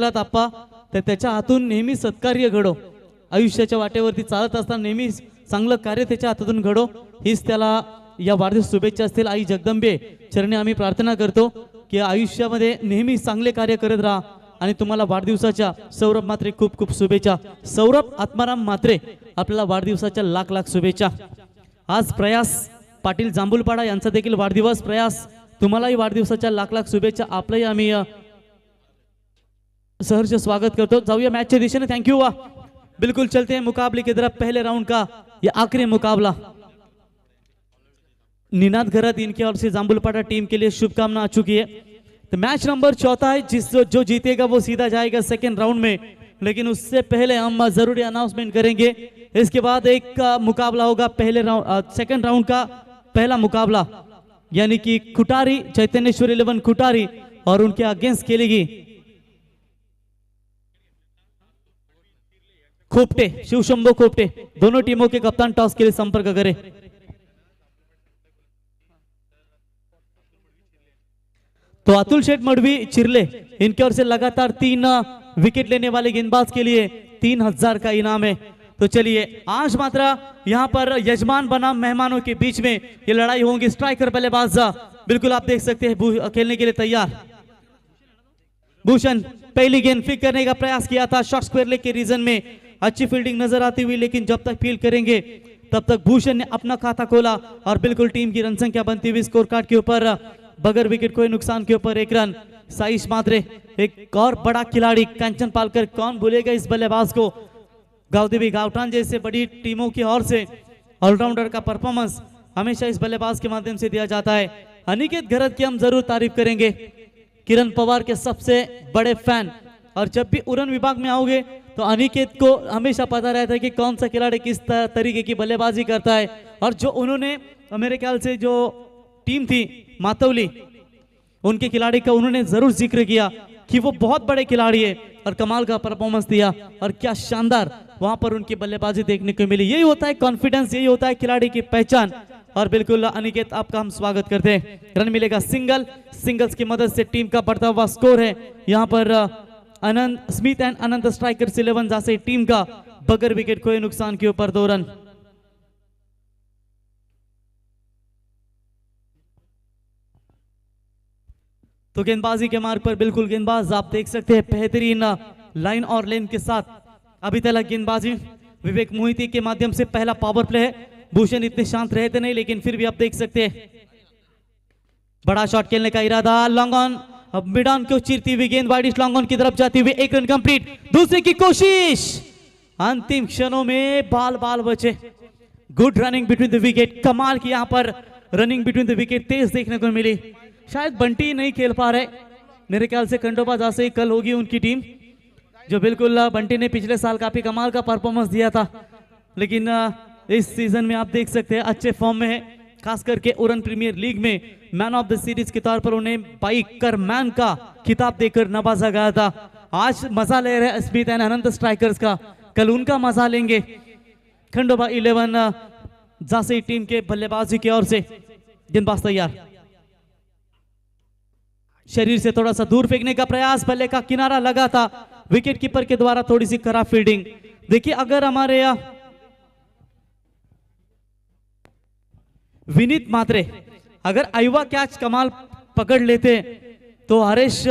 आप्पा तर त्याच्या हातून नेहमी सत्कार्य घडो, आयुष्याच्या वाटेवरती चालत असताना नेहमी चांगलं कार्य त्याच्या हातातून घडो, हीच त्याला या वाढदिवस शुभेच्छा असतील. आई जगदंबे चरणी आम्ही प्रार्थना करतो की आयुष्यामध्ये नेहमी चांगले कार्य करत राहा आणि तुम्हाला वाढदिवसाच्या सौरभ म्हात्रे खूप खूप शुभेच्छा. सौरभ आत्माराम म्हात्रे आपल्याला वाढदिवसाच्या लाख लाख शुभेच्छा. आज प्रयास पाटील जांभूलपाडा यांचा देखील वाढदिवस. प्रयास तुम्हालाही वाढदिवसाच्या लाख लाख शुभेच्छा. आपलंही आम्ही सहर्ष स्वागत करतो. जाऊया मैच दिशा ने. Thank you. बिल्कुल चलते हैं मुकाबले की तरफ. पहले राउंड का ये आखिरी मुकाबला. निनाद घरत इनके ओर से जांबुलपाड़ा टीम के लिए शुभकामना आ चुकी है. तो मैच नंबर 4 है, जो जीतेगा वो सीधा जाएगा सेकेंड राउंड में. लेकिन उससे पहले हम जरूरी अनाउंसमेंट करेंगे. इसके बाद एक मुकाबला होगा पहले राउंड सेकेंड राउंड का पहला मुकाबला, यानी कि खुटारी चैतन्येश्वर 11 खुटारी और उनके अगेंस्ट खेलेगी खोपटे शिवशंभो खोपटे. दोनों टीमों के कप्तान टॉस के लिए संपर्क करें. तो अतुल शेठ मडवी चिरले इनके ओर से लगातार 3 विकेट लेने वाले गेंदबाज के लिए 3000 का इनाम है. तो चलिए आज मात्र यहां पर यजमान बनाम मेहमानों के बीच में ये लड़ाई होगी. स्ट्राइकर बल्लेबाज बिल्कुल आप देख सकते हैं खेलने के लिए तैयार. भूषण पहली गेंद फिक करने का प्रयास किया था शॉर्ट स्क्वायर लेग के रीजन में. अच्छी फील्डिंग नजर आती हुई, लेकिन जब तक फील्ड करेंगे तब तक भूषण ने अपना खाता खोला और बिल्कुल टीम की रन संख्या बनती हुई स्कोर कार्ड के ऊपर बगैर विकेट कोई नुकसान के ऊपर 1 रन. साइश मात्रे एक और बड़ा खिलाड़ी कंचन पालकर, कौन भूलेगा इस बल्लेबाज को. गावदेवी गावठान जैसे बड़ी टीमों की ओर से ऑलराउंडर का परफॉर्मेंस हमेशा इस बल्लेबाज के माध्यम से दिया जाता है. अनिकेत घरत की हम जरूर तारीफ करेंगे, किरण पवार के सबसे बड़े फैन. और जब भी उड़न विभाग में आओगे तो अनिकेत को हमेशा पता रहता है कि कौन सा खिलाड़ी किस तरीके की बल्लेबाजी करता है. और जो उन्होंने मेरे ख्याल से जो टीम थी मातौली, उनके खिलाड़ी का उन्होंने जरूर जिक्र किया कि वो बहुत बड़े खिलाड़ी है और कमाल का परफॉर्मेंस दिया. और क्या शानदार वहां पर उनकी बल्लेबाजी देखने को मिली. यही होता है कॉन्फिडेंस, यही होता है खिलाड़ी की पहचान. और बिल्कुल अनिकेत आपका हम स्वागत करते हैं. रन मिलेगा सिंगल्स की मदद से टीम का बढ़ता हुआ स्कोर है. यहाँ पर अनंत स्मिथ एंड अनंत स्ट्राइकर्स 11 जैसे टीम का बगैर विकेट कोई नुकसान के ऊपर 2 रन. तो गेंदबाजी के मार्ग पर बिल्कुल गेंदबाज आप देख सकते हैं बेहतरीन लाइन और लेन के साथ अभी तक गेंदबाजी विवेक मोहिती के माध्यम से पहला पावर प्ले है. भूषण इतने शांत रहते नहीं, लेकिन फिर भी आप देख सकते हैं बड़ा शॉट खेलने का इरादा. लॉन्ग ऑन, अब मिड ऑन को चीरती हुई गेंद वाइड लॉन्ग ऑन की तरफ जाती हुई 1 रन कंप्लीट. दूसरे की कोशिश अंतिम क्षणों में बाल बचे. Good running between the wicket. कमाल की यहां पर रनिंग बिटवीन द विकेट तेज देखने को मिली. शायद बंटी नहीं खेल पा रहे, मेरे ख्याल से खंडोबा जैसे ही कल होगी उनकी टीम. जो बिल्कुल बंटी ने पिछले साल काफी कमाल का परफॉर्मेंस दिया था, लेकिन इस सीजन में आप देख सकते हैं अच्छे फॉर्म में है. खास करके उड़न प्रीमियर लीग में मैन ऑफ द सीरीज के तौर पर उन्हें बाइकर मैन का खिताब देकर नवाजा गया था. आज मजा ले रहे स्मिथ एंड अनंत स्ट्राइकर्स का, कल उनका मजा लेंगे खंडोबा 11 जैसे टीम के बल्लेबाजी की ओर से. गेंदबाज तैयार, शरीर से थोड़ा सा दूर फेंकने का प्रयास, बल्ले का किनारा लगा था. विकेट कीपर के द्वारा थोड़ी सी खराब फील्डिंग. देखिए अगर हमारे विनीत मात्रे अगर आईवा कैच कमाल पकड़ लेते तो हरेश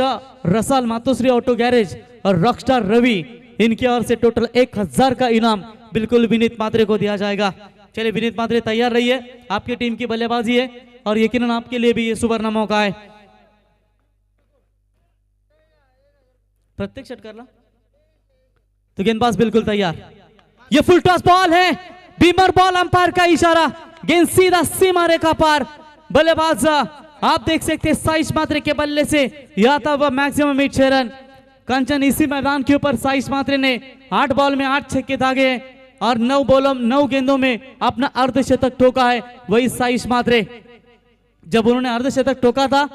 रसाल मातोश्री ऑटो गैरेज और रॉकस्टार रवि इनकी ओर से टोटल 1000 का इनाम बिल्कुल विनीत मात्रे को दिया जाएगा. चलिए विनीत मात्रे तैयार रहिए, आपकी टीम की बल्लेबाजी है और यकीनन आपके लिए भी ये सुवर्ण मौका है. प्रत्येक शट कर ला. तो गेंदबाज बिल्कुल तैयार. ये फुल टॉस बॉल है, बीमर बॉल, अंपायर का इशारा, गेंद सीधा सीमा रेखा पार. बल्लेबाज आप देख सकते हैं साइश मात्रे के बल्ले से यह था वह मैक्सिमम 6 रन. कंचन इसी मैदान के ऊपर साइश मात्रे ने 8 बॉल में 8 छक्के दागे और 9 गेंदों में अपना अर्धशतक ठोका है. वही साइश मात्रे जब उन्होंने अर्धशतक ठोका था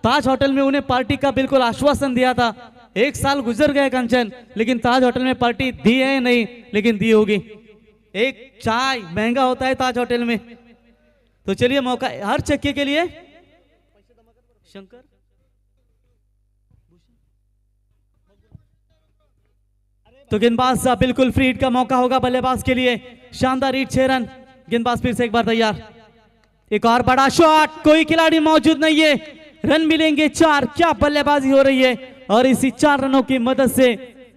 ताज होटल में उन्हें पार्टी का बिल्कुल आश्वासन दिया था. 1 साल गुजर गए कंचन, लेकिन ताज होटल में पार्टी दी है नहीं, लेकिन दी होगी. एक चाय महंगा होता है ताज होटल में. तो चलिए मौका हर छक्के के लिए. शंकर तो गेंदबाज बिल्कुल फ्री हिट का मौका होगा बल्लेबाज के लिए। शानदार हिट, 6 रन। गेंदबाज फिर से एक बार तैयार। एक और बड़ा शॉट, कोई खिलाड़ी मौजूद नहीं है, रन मिलेंगे 4। क्या बल्लेबाजी हो रही है, और इसी 4 रनों की मदद से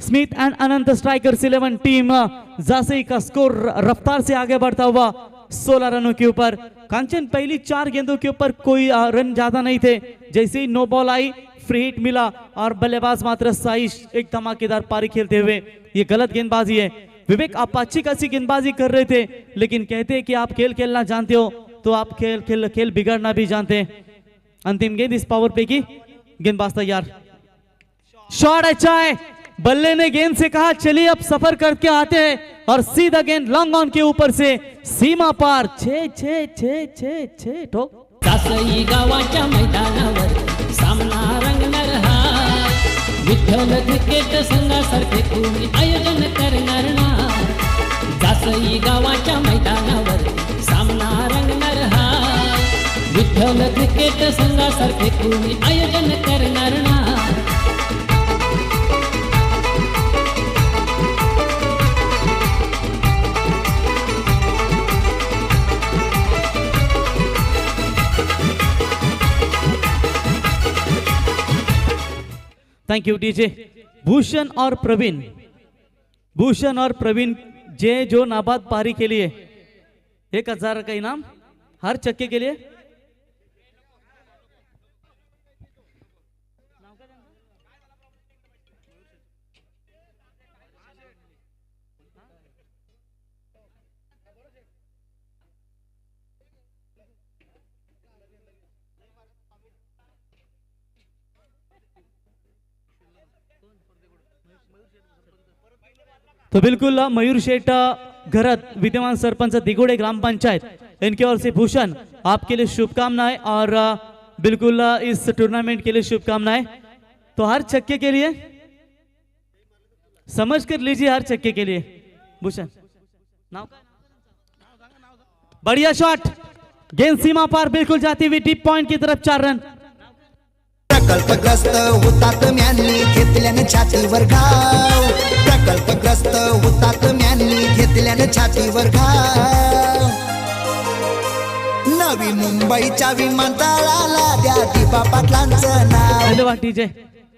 स्मिथ एंड अनंत स्ट्राइकर्स 11 टीम जासई का स्कोर रफ्तार से आगे बढ़ता हुआ 16 रनों के ऊपर। कांचन, पहली 4 गेंदों के ऊपर कोई रन ज्यादा नहीं थे, जैसे ही नो बॉल आई फ्री हिट मिला और बल्लेबाज मात्र साइश एक धमाकेदार पारी खेलते हुए। ये गलत गेंदबाजी है विवेक, आप अच्छी खासी गेंदबाजी कर रहे थे, लेकिन कहते हैं कि आप खेल खेलना जानते हो तो आप खेल बिगड़ना भी जानते हैं। अंतिम गेंद इस पावर प्ले की। गेंदबाज तैयार, शॉट अच्छा है, बल्ले ने गेंद से कहा चलिए अब सफर करके आते हैं, और सीधा गेंद लॉन्ग ऑन के ऊपर से सीमा पार। 6 ठोक। जासई गावाच्या मैदानावर सामना रंगणार हा, विठ्ठल क्रिकेट संघासारखे तुम्ही आयोजन करणार ना। जासई गावाच्या मैदानावर सामना रंगणार हा, विठ्ठल क्रिकेट संघासारखे तुम्ही आयोजन करणार ना। Thank you DJ. भूषण और प्रवीण जो नाबाद पारी के लिए 1000 का इनाम हर चक्के के लिए। तो बिल्कुल मयूर शेठ घरत विद्यमान सरपंच दिगोड़े ग्राम पंचायत, इनकी ओर से भूषण आपके लिए शुभकामनाएं, और बिल्कुल इस टूर्नामेंट के लिए शुभकामनाएं। तो हर छक्के के लिए समझ कर लीजिए, हर छक्के के लिए भूषण। बढ़िया शॉट, गेंद सीमा पार बिल्कुल जाती हुई डीप पॉइंट की तरफ, 4 रन। प्रकल्पग्रस्त होतात म्यांनी घेतल्याने छातीवर घाव, प्रकल्पग्रस्त होतात म्यांनी घेतल्याने छातीवर घाव। नवी मुंबईच्या विमानतळाला द्या दीपा पाटलांचं नाव। धन्यवाद डीजे।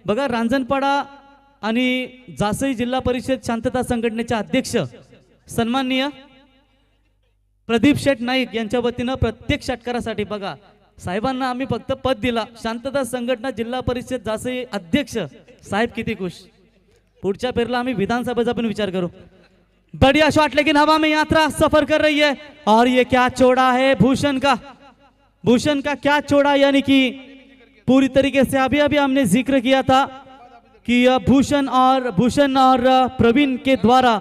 बघा, रांजणपाडा आणि जासई जिल्हा परिषद शांतता संघटनेचे अध्यक्ष सन्माननीय प्रदीप शेठ नाईक यांच्या वतीनं प्रत्येक षटकारासाठी बघा साहेबांना आम्ही फक्त पद दिला, शांतता संघटना जिल्हा परिषद जासई अध्यक्ष साहेब किती खुश। पुढच्या फेरला आम्ही विधानसभेचा पण विचार करू। बढ़िया शॉट, लेकिन हवा में यात्रा सफर कर रही है, और ये क्या चौड़ा है भूषण का क्या चौड़ा, यानी कि पूरी तरीके से अभी हमने जिक्र किया था कि भूषण और प्रवीण के द्वारा,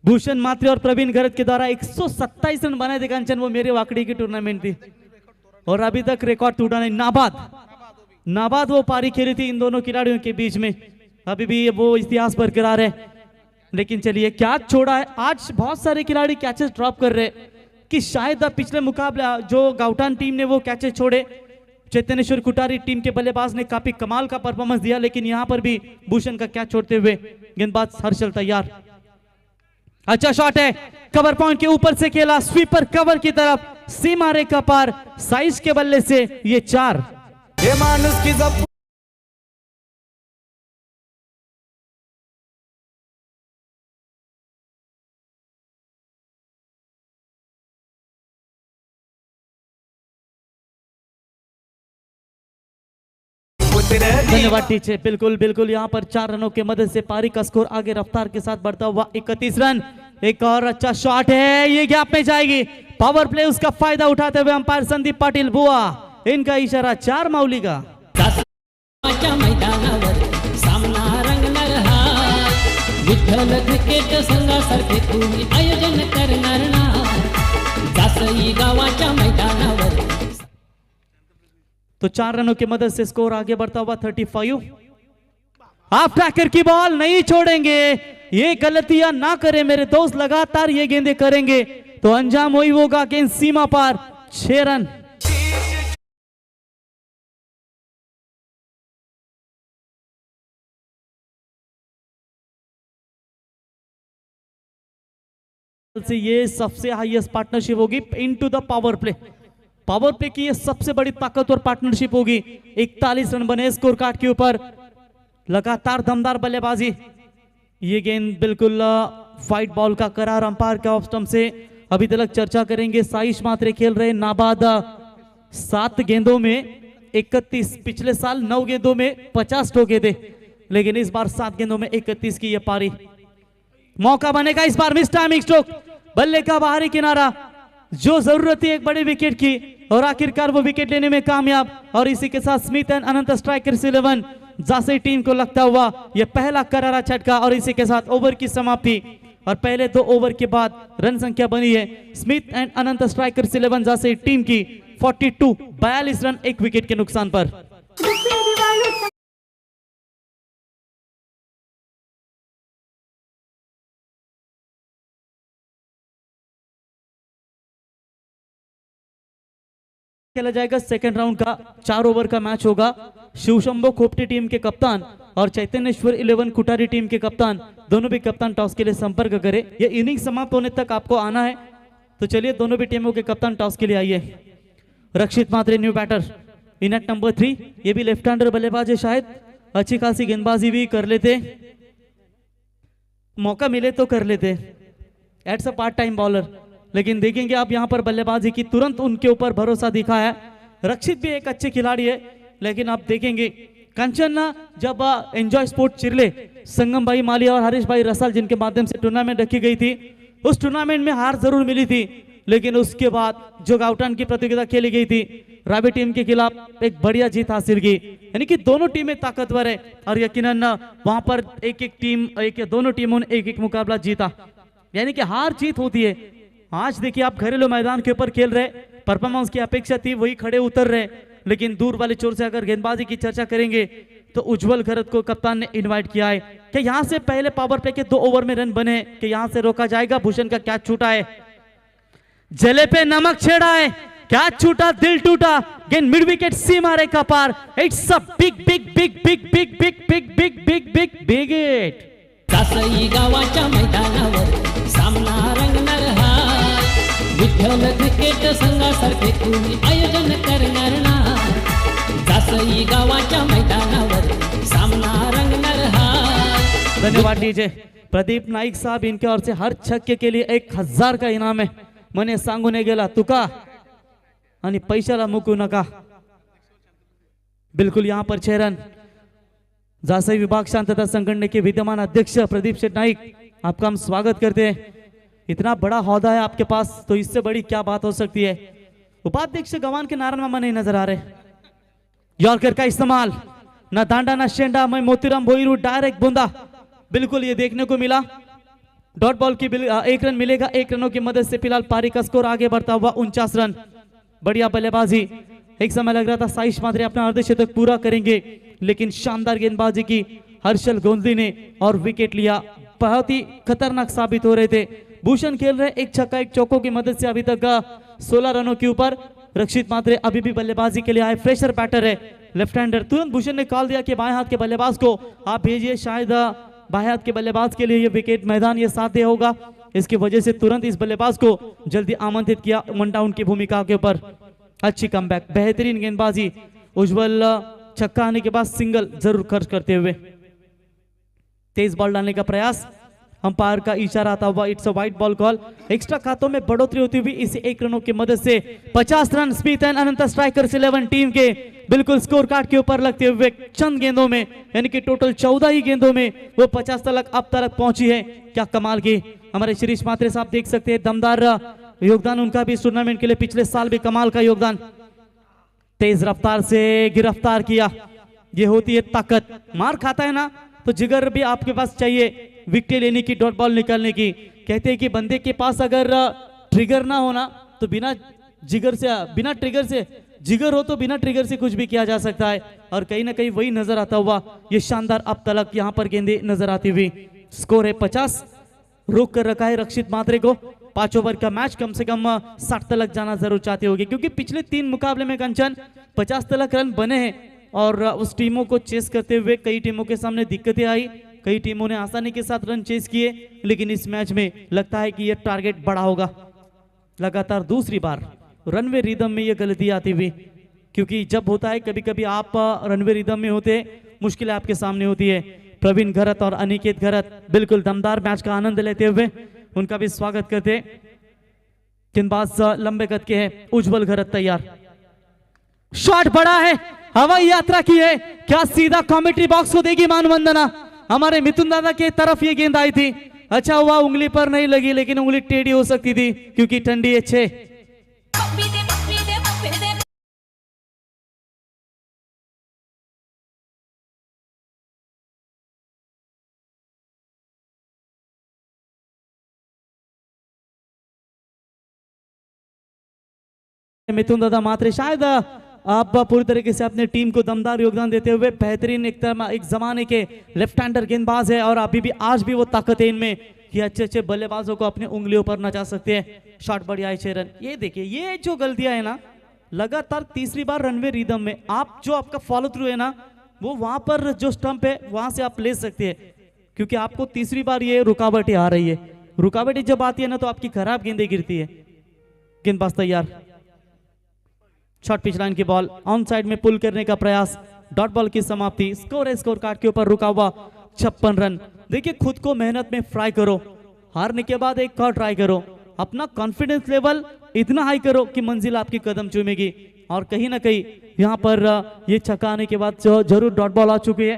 भूषण मात्रे और प्रवीण घरत के द्वारा 127 रन बनाए थे कांचन, वो मेरे वाकड़ी की टूर्नामेंट थी, और अभी तक रिकॉर्ड टूटा नहीं। नाबाद वो पारी खेली थी इन दोनों खिलाड़ियों के बीच में, अभी भी वो इतिहास बरकरार है। लेकिन चलिए, कैच छोड़ा है, आज बहुत सारे खिलाड़ी कैचेस ड्रॉप कर रहे कि शायद पिछले मुकाबला जो गाउटान टीम ने वो कैचेस छोड़े, चैतन्येश्वर कुटारी टीम के बल्लेबाज ने काफी कमाल का परफॉर्मेंस दिया, लेकिन यहां पर भी भूषण का कैच छोड़ते हुए गेंदबाज हर्षल तैयार। अच्छा शॉट है, कवर पॉइंट के ऊपर से खेला, स्वीपर कवर की तरफ, सीमा रेखा पार, साइज के बल्ले से ये 4। धन्यवाद टीचे। बिल्कुल यहाँ पर 4 रनों के मदद से पारी का स्कोर आगे रफ्तार के साथ बढ़ता हुआ 31 रन। एक और अच्छा शॉट है, ये गैप में जाएगी, पावर प्ले उसका फायदा उठाते हुए अंपायर संदीप पाटिल बुआ, इनका इशारा 4 माउली का। मैदानावर सामना रंगणार हा, विठ्ठल क्रिकेट संघासारखे तुम्ही आयोजन करणार ना। जासई गावाच्या मैदानावर। तो 4 रनों की मदद से स्कोर आगे बढ़ता हुआ 35। हाफ टैकर की बॉल नहीं छोड़ेंगे, ये गलतियां ना करें मेरे दोस्त, लगातार ये गेंदें करेंगे तो अंजाम वही होगा, गेंद सीमा पार, 6 रन। से ये सबसे हाईएस्ट पार्टनरशिप होगी into the power play. Power play की ये सबसे बड़ी ताकतवर पार्टनरशिप होगी। 41 रन बने स्कोर कार्ड के ऊपर, लगातार दमदार बल्लेबाजी। ये गेंद बिल्कुल फाइट बॉल का करार अंपायर के ऑफ स्टंप से अभी तक चर्चा करेंगे। साइश मात्रे खेल रहे नाबाद 7 गेंदों में 31, पिछले साल 9 गेंदों में 50 ठोके थे, लेकिन इस बार 7 गेंदों में 31 की ये पारी। मौका बनेगा इस बार, मिस टाइमिंग स्ट्रोक, बल्ले का बाहरी किनारा, जो जरूरत है एक बड़े विकेट की, और आखिरकार वो विकेट लेने में कामयाब। और इसी के साथ स्मिथ एंड अनंत स्ट्राइकर्स 11 जैसे टीम को लगता हुआ ये पहला करारा झटका, और इसी के साथ ओवर की समाप्ति। और पहले 2 ओवर के बाद रन संख्या बनी है स्मिथ एंड अनंत स्ट्राइकर्स 11 जैसे टीम की 42 रन 1 विकेट के नुकसान पर। खेला जाएगा सेकंड राउंड का 4 ओवर का मैच होगा। शिवशंभो खोपटी टीम के कप्तान और चैतन्येश्वर 11 कुटारी टीम के कप्तान, दोनों भी कप्तान टॉस के लिए संपर्क करें। ये इनिंग समाप्त होने तक आपको आना है, तो चलिए दोनों भी टीमों के कप्तान टॉस के लिए आइए। रक्षित मात्रे न्यू बैटर, इनट नंबर 3, ये भी लेफ्ट हैंडर बल्लेबाज है, शायद अच्छी खासी गेंदबाजी भी कर लेते, मौका मिले तो कर लेते, एट्स अ पार्ट टाइम बॉलर। लेकिन देखेंगे आप यहाँ पर बल्लेबाजी की तुरंत उनके ऊपर भरोसा दिखा है। रक्षित भी एक अच्छे खिलाड़ी है, लेकिन आप देखेंगे कंचन जब एंजॉय स्पोर्ट चिरले, संगम भाई मालिया और हरीश भाई रसाल जिनके माध्यम से टूर्नामेंट रखी गई थी, उस टूर्नामेंट में हार जरूर मिली थी, लेकिन उसके बाद जो गाउटान की प्रतियोगिता खेली गई थी, रावी टीम के खिलाफ एक बढ़िया जीत हासिल की। यानी कि दोनों टीमें ताकतवर है, और यकीनन वहां पर दोनों टीमों ने एक मुकाबला जीता। यानी कि हार जीत होती है। आज देखिए आप घरेलू मैदान के ऊपर खेल रहे, परफॉर्मेंस की अपेक्षा थी वही खड़े उतर रहे, लेकिन दूर वाले छोर से अगर गेंदबाजी की चर्चा करेंगे तो उज्जवल खरत को कप्तान ने इनवाइट किया है कि यहां से पहले पावर प्ले के 2 ओवर में रन बने कि यहां से रोका जाएगा। भूषण का कैच छूटा है, जले पे नमक छेड़ा है, कैच छूटा, दिल टूटा, गेंद मिड विकेट सी मारे का पार। It's a big big big big big big big big big big big hit. जासई गावाच्या मैदानावर सामना रंगणार हा, विठ्ठल क्रिकेट संघासारखे तुम्ही आयोजन करणार ना। जासई गावाच्या मैदानावर सामना रंगणार हा। धन्यवाद डीजे प्रदीप नाईक साहब, इनके ओर से हर छक्के के लिए 1000 का इनाम है। मने सांगू नाही गेला तुका आणि पैशाला मुकू नका। बिल्कुल यहाँ पर 6 रन। जासई विभाग शांतता संगठन के विद्यमान अध्यक्ष प्रदीप शेठ नाइक, आपका हम स्वागत करते हैं। इतना बड़ा हौदा है आपके पास, तो इससे बड़ी क्या बात हो सकती है। उपाध्यक्ष गवान के नारायण मामा नहीं नजर आ रहे। यॉर्कर का इस्तेमाल, ना दांडा ना शेंडा, मैं मोतीराम भोईरू, डायरेक्ट बूंदा, बिल्कुल ये देखने को मिला। डॉट बॉल की 1 रन मिलेगा। 1 रनों की मदद से फिलहाल पारी का स्कोर आगे बढ़ता हुआ 49 रन। बढ़िया बल्लेबाजी। एक समय लग रहा था साइश मात्रे अपना अर्धशतक पूरा करेंगे, लेकिन शानदार गेंदबाजी की हर्षल गोंदली ने और विकेट लिया। बहुत ही खतरनाक साबित हो रहे थे। भूषण खेल रहे 1 छक्का 1 चौकों की मदद से अभी तक 16 रनों के ऊपर। रक्षित मात्रे अभी भी बल्लेबाजी के लिए आए, फ्रेशर बैटर है, लेफ्ट हैंडर। तुरंत भूषण ने कॉल दिया कि बाएं हाथ के बल्लेबाज को आप भेजिए, शायद बाएं हाथ के बल्लेबाज के लिए ये विकेट मैदान ये साध्य होगा। इसकी वजह से तुरंत इस बल्लेबाज को जल्दी आमंत्रित किया 1 डाउन की भूमिका के ऊपर। अच्छी कमबैक, बेहतरीन गेंदबाजी। उज्जवल छक्का आने के बाद सिंगल जरूर खर्च करते हुए तेज बॉल डालने का प्रयास, अंपायर का इशारा आता हुआ it's a wide ball call. Extra खातों में बढ़ोतरी होती हुई इसे 1 रनों की मदद से 50 रन स्मिथ एंड अनंत स्ट्राइकर्स 11 टीम के बिल्कुल स्कोर कार्ड के ऊपर लगते हुए चंद गेंदों में, यानी कि टोटल 14 ही गेंदों में वो 50 तक अब तक पहुंची है। क्या कमाल की हमारे शिरीष मात्रे साहब देख सकते हैं, दमदार योगदान उनका भी इस टूर्नामेंट के लिए। पिछले साल भी कमाल का योगदान। तेज रफ्तार से गिरफ्तार किया, ये होती है ताकत। मार खाता है ना तो जिगर भी आपके पास चाहिए विकेट लेने की, डॉट बॉल निकालने की। कहते हैं कि बंदे के पास अगर ट्रिगर ना होना तो बिना ट्रिगर से जिगर हो तो बिना ट्रिगर से कुछ भी किया जा सकता है, और कहीं ना कहीं वही नजर आता हुआ ये शानदार अब तलक यहाँ पर गेंदे नजर आती हुई। स्कोर है 50, रोक कर रखा है रक्षित मात्रे को। 5 ओवर का मैच, कम से कम 60 तक जाना जरूर चाहते होंगे, क्योंकि पिछले 3 मुकाबले में कंचन 50 तक रन बने हैं, और उस टीमों को चेस करते हुए कई टीमों के सामने दिक्कतें आई, कई टीमों ने आसानी के साथ रन चेस किए, लेकिन इस मैच में लगता है कि यह टारगेट बड़ा होगा। लगातार दूसरी बार रनवे रिदम में यह गलती आती हुई, क्योंकि जब होता है कभी कभी आप रनवे रिदम में होते, मुश्किल आपके सामने होती है। प्रवीण घरत और अनिकेत घरत बिल्कुल दमदार मैच का आनंद लेते हुए उनका भी स्वागत करते। गेंदबाज लंबे कद के हैं, उज्जवल घरत तैयार, शॉट बड़ा है, हवाई यात्रा की है, क्या सीधा कमेंट्री बॉक्स को देगी मानवंदना। हमारे मिथुन दादा के तरफ ये गेंद आई थी, अच्छा हुआ उंगली पर नहीं लगी, लेकिन उंगली टेढ़ी हो सकती थी क्योंकि ठंडी है 6। मिथुन दादा मात्रे शायद आप पूरी तरीके से अपने टीम को दमदार योगदान देते हुए बेहतरीन एक जमाने के लेफ्ट हैंडर गेंदबाज है, और अभी भी आज भी वो ताकत है इनमें कि अच्छे अच्छे बल्लेबाजों को अपने उंगलियों पर नचा सकते हैं। शॉट बढ़िया है 6 रन। ये देखिए, ये जो गलतियां है ना, लगातार तीसरी बार रनवे रिदम में आप जो आपका फॉलो थ्रू है ना, वो वहां पर जो स्टंप है वहां से आप ले सकते हैं, क्योंकि आपको तीसरी बार ये रुकावटें आ रही है। रुकावटें जब आती है ना तो आपकी खराब गेंदें गिरती है। गेंदबाज तैयार, शॉर्ट पिच लाइन की बॉल ऑन साइड में पुल करने का प्रयास, डॉट बॉल की समाप्ति। स्कोर है स्कोर कार्ड के ऊपर रुका हुआ 56 रन। देखिए, खुद को मेहनत में फ्राई करो, हारने के बाद एक और ट्राई करो, अपना कॉन्फिडेंस लेवल इतना हाई करो कि मंजिल आपकी कदम चूमेगी। और कहीं ना कहीं यहाँ पर ये छक्का आने के बाद जो जरूर डॉट बॉल आ चुकी है।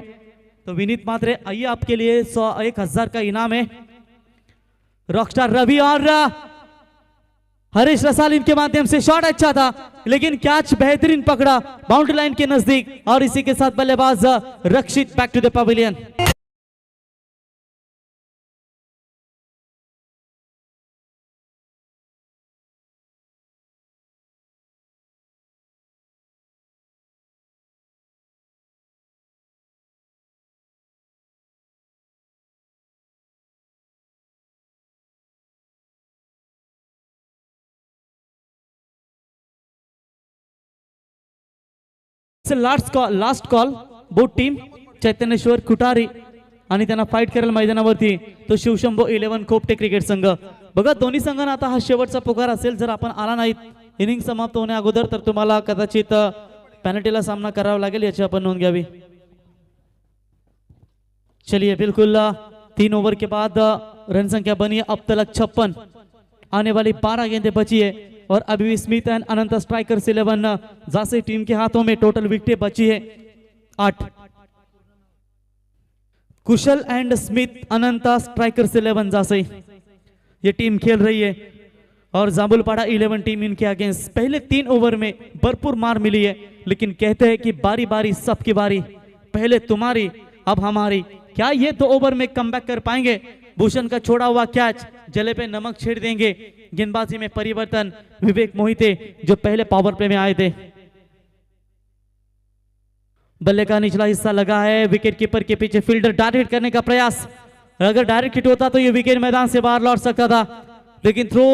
तो विनीत मात्रे, आइए आपके लिए 1,000 का इनाम है। रॉकस्टार रवि और हरीश रसाल इनके माध्यम से शॉट अच्छा था, लेकिन कैच बेहतरीन पकड़ा बाउंड्री लाइन के नजदीक, और इसी के साथ बल्लेबाज Rakshit back to the pavilion. Last call बोट टीम चैतन्येश्वर कुटारी आणि त्यांना फाईट करायला मैदानावरती तो शिवशंभो 11 खोपटे क्रिकेट संघ। बघा, दोन्ही संघांना आता हा शेवटचा पुकार असेल, जर आपण आला नाहीत इनिंग समाप्त होण्या अगोदर तर तुम्हाला कदाचित पेनल्टीला सामना करावा लागेल, याची आपण नोंद घ्यावी। चलिए, बिल्कुल 3 ओवर के बाद रन संख्या बनी है अब तक 56, आने वाली 12 गेंदें बची है, और अभी भी स्मिथ एंड अनंत स्ट्राइकर्स 11 जासे टीम के हाथों में टोटल विकेटें बची है 8। कुशल एंड स्मिथ अनंत स्ट्राइकर्स 11 जासे ये टीम खेल रही है, और जामुलपाड़ा 11 टीम इनके अगेंस्ट। पहले 3 ओवर में भरपूर मार मिली है, लेकिन कहते हैं कि बारी बारी सबकी बारी, पहले तुम्हारी अब हमारी। क्या ये 2 ओवर में कमबैक कर पाएंगे? भूषण का छोड़ा हुआ कैच जले पे नमक छेड़ देंगे। गेंदबाजी में परिवर्तन, विवेक मोहिते जो पहले पावर प्ले में आए थे। बल्ले का निचला हिस्सा लगा है, विकेट कीपर के पीछे फील्डर डायरेक्ट करने का प्रयास, अगर डायरेक्ट हिट होता तो ये विकेट मैदान से बाहर लौट सकता था, लेकिन थ्रो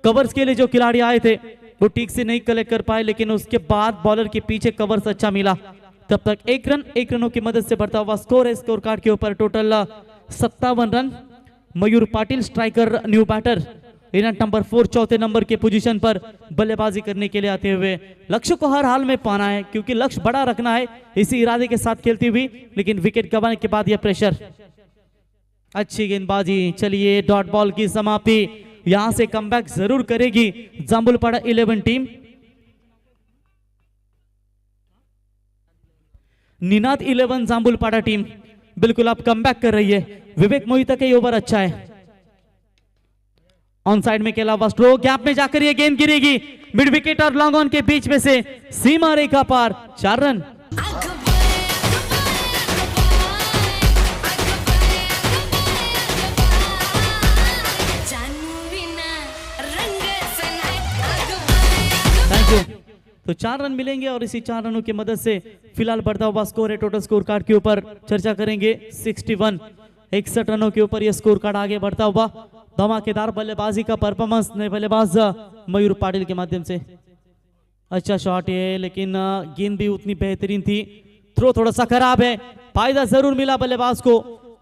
कवर्स के लिए जो खिलाड़ी आए थे वो ठीक से नहीं कलेक्ट कर पाए, लेकिन उसके बाद बॉलर के पीछे कवर्स अच्छा मिला। तब तक 1 रनों की मदद से बढ़ता हुआ स्कोर है स्कोर कार्ड के ऊपर टोटल 57 रन। Mayur Patil striker new batter, event number 4 चौथे नंबर के पोजीशन पर बल्लेबाजी करने के लिए आते हुए। लक्ष्य को हर हाल में पाना है, क्योंकि लक्ष्य बड़ा रखना है, इसी इरादे के साथ खेलती हुई, लेकिन विकेट गंवाने के बाद यह प्रेशर। अच्छी गेंदबाजी, चलिए डॉट बॉल की समाप्ति, यहां से कमबैक जरूर करेगी जामुलपाड़ा 11 टीम। निनाद 11 जामुलपाड़ा टीम बिल्कुल अब कमबैक कर रही है। विवेक मोहिता का ओवर अच्छा है, ऑन साइड में खेला हुआ स्ट्रोक, गैप में जाकर ये गेंद गिरेगी मिड विकेट और लॉन्ग ऑन के बीच में से, सीमा रेखा पार, 4 रन। Thank you. तो 4 रन मिलेंगे, और इसी 4 रनों की मदद से फिलहाल बढ़ता हुआ स्कोर है टोटल स्कोर कार्ड के ऊपर चर्चा करेंगे 61 61 रनों के ऊपर यह स्कोर कार्ड आगे बढ़ता हुआ। धमाकेदार बल्लेबाजी का परफॉर्मेंस नए बल्लेबाज मयूर पाटिल के माध्यम से। अच्छा शॉट है, लेकिन गेंद भी उतनी बेहतरीन थी, थ्रो थोड़ा सा खराब है, फायदा जरूर मिला बल्लेबाज को,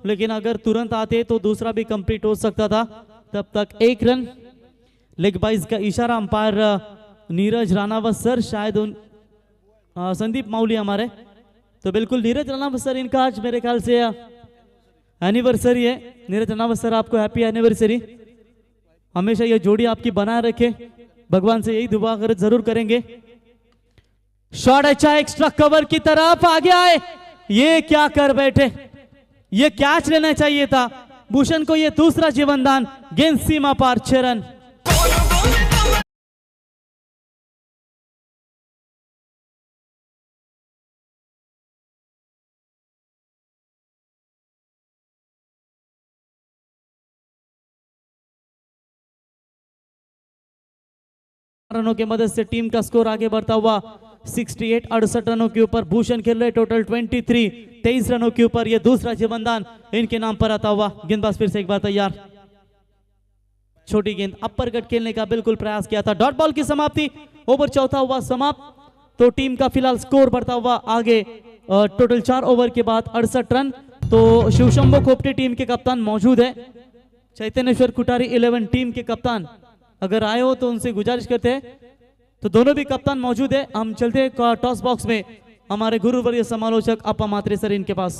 लेकिन अगर तुरंत आते तो दूसरा भी कंप्लीट हो सकता था। तब तक 1 रन। लेग बाइज का इशारा अंपायर नीरज राणावत सर, शायद संदीप माउली हमारे, तो बिल्कुल नीरज राणावत सर, इनका आज मेरे ख्याल से एनिवर्सरी है। नीरज राणावत सर, आपको हैप्पी एनिवर्सरी। हमेशा ये जोड़ी आपकी बनाए रखे, भगवान से यही दुआ जरूर करेंगे। शॉट अच्छा, एक्स्ट्रा कवर की तरफ आ गया है। ये क्या कर बैठे, ये कैच लेना चाहिए था भूषण को। ये दूसरा जीवनदान, गेंद सीमा पार, 6 रन। रनों की मदद से टीम का स्कोर आगे बढ़ता हुआ 68 68 रनों के ऊपर भूषण खेल रहे, टोटल 23 रनों के ऊपर। ये दूसरा जीवनदान इनके नाम पर आता हुआ। गेंदबाज फिर से एक बार तैयार, छोटी गेंद अपर कट खेलने का बिल्कुल प्रयास किया था। डॉट बॉल की समाप्ति, ओवर चौथा हुआ समाप्त। तो टीम का फिलहाल स्कोर बढ़ता हुआ आगे, टोटल 4 ओवर के बाद 68 रन। तो शिवशंभो खोपटे टीम के कप्तान मौजूद है, चैतन्येश्वर कुटारी 11 टीम के कप्तान अगर आए हो तो उनसे गुजारिश करते हैं। तो दोनों भी कप्तान मौजूद है। हम चलते हैं टॉस बॉक्स में, हमारे गुरुवर्य समालोचक अप्पा मात्रे सर इनके पास।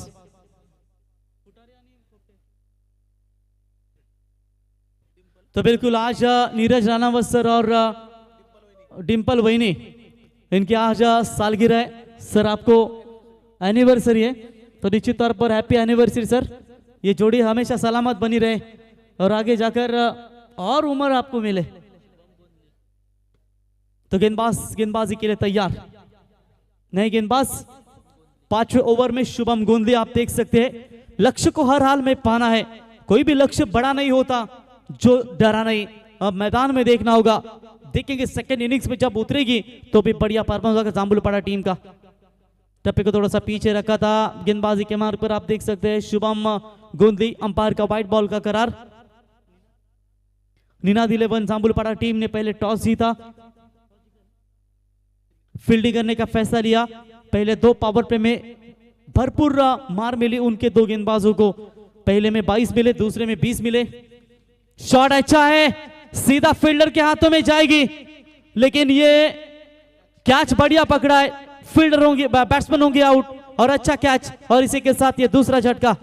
तो बिल्कुल आज नीरज राणावत सर और डिंपल वहीनी, इनकी आज सालगिरह है सर, आपको एनिवर्सरी है, तो निश्चित तौर पर हैप्पी एनिवर्सरी सर। ये जोड़ी हमेशा सलामत बनी रहे और आगे जाकर और उम्र आपको मिले। तो गेंदबाजी के लिए तैयार, नए गेंदबाज 5वें ओवर में शुभम गोंदली। आप देख सकते हैं लक्ष्य को हर हाल में पाना है, कोई भी लक्ष्य बड़ा नहीं होता जो डरा नहीं। अब मैदान में देखना होगा, देखेंगे सेकंड इनिंग्स में जब उतरेगी तो भी बढ़िया परफॉर्मेंस होगा जाम्बुलपाड़ा टीम का। टप्पे को थोड़ा सा पीछे रखा था, गेंदबाजी के मार्ग पर आप देख सकते हैं शुभम गोंदली। अंपायर का व्हाइट बॉल का करार। निनाद 11 जाम्बुलपाड़ा टीम ने पहले टॉस जीता, फील्डिंग करने का फैसला लिया। पहले 2 पावर प्ले में भरपूर मार मिली उनके 2 गेंदबाजों को, पहले में 22 मिले, दूसरे में 20 मिले। शॉट अच्छा है, सीधा फील्डर के हाथों में जाएगी, लेकिन ये कैच बढ़िया पकड़ा है। फील्डर होंगे, बैट्समैन होंगे आउट, और अच्छा कैच, और इसी के साथ ये दूसरा झटका।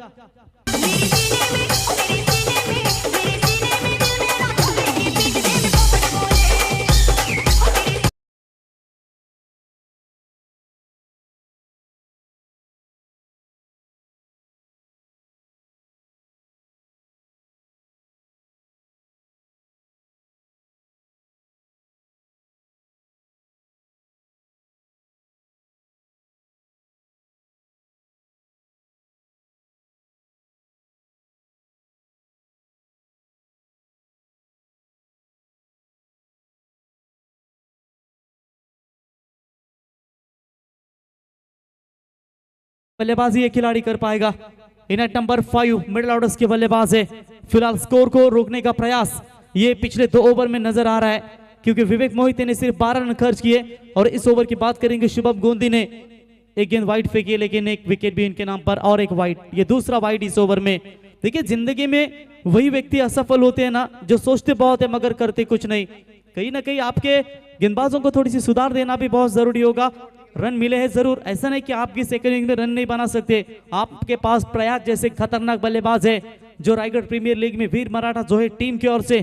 बल्लेबाजी ये खिलाड़ी कर पाएगा। इनट नंबर 5 मिडिल ऑर्डर्स के बल्लेबाज है। फिलहाल स्कोर को रोकने का प्रयास ये पिछले 2 ओवर में नजर आ रहा है, क्योंकि विवेक मोहिते ने सिर्फ 12 रन खर्च किए। और इस ओवर की बात करेंगे, शुभम गोंदी ने 1 गेंद वाइड फेंकी, लेकिन 1 विकेट भी इनके नाम पर, और 1 वाइड। ये दूसरा वाइड इस ओवर में। देखिए, जिंदगी में वही व्यक्ति असफल होते हैं ना, जो सोचते बहुत है मगर करते कुछ नहीं। कहीं ना कहीं आपके गेंदबाजों को थोड़ी सी सुधार देना भी बहुत जरूरी होगा। रन मिले हैं जरूर, ऐसा नहीं कि आपकी सेकंड इनिंग में रन नहीं बना सकते। आपके पास प्रयाग जैसे खतरनाक बल्लेबाज है, जो रायगढ़ प्रीमियर लीग में वीर मराठा जो है टीम की ओर से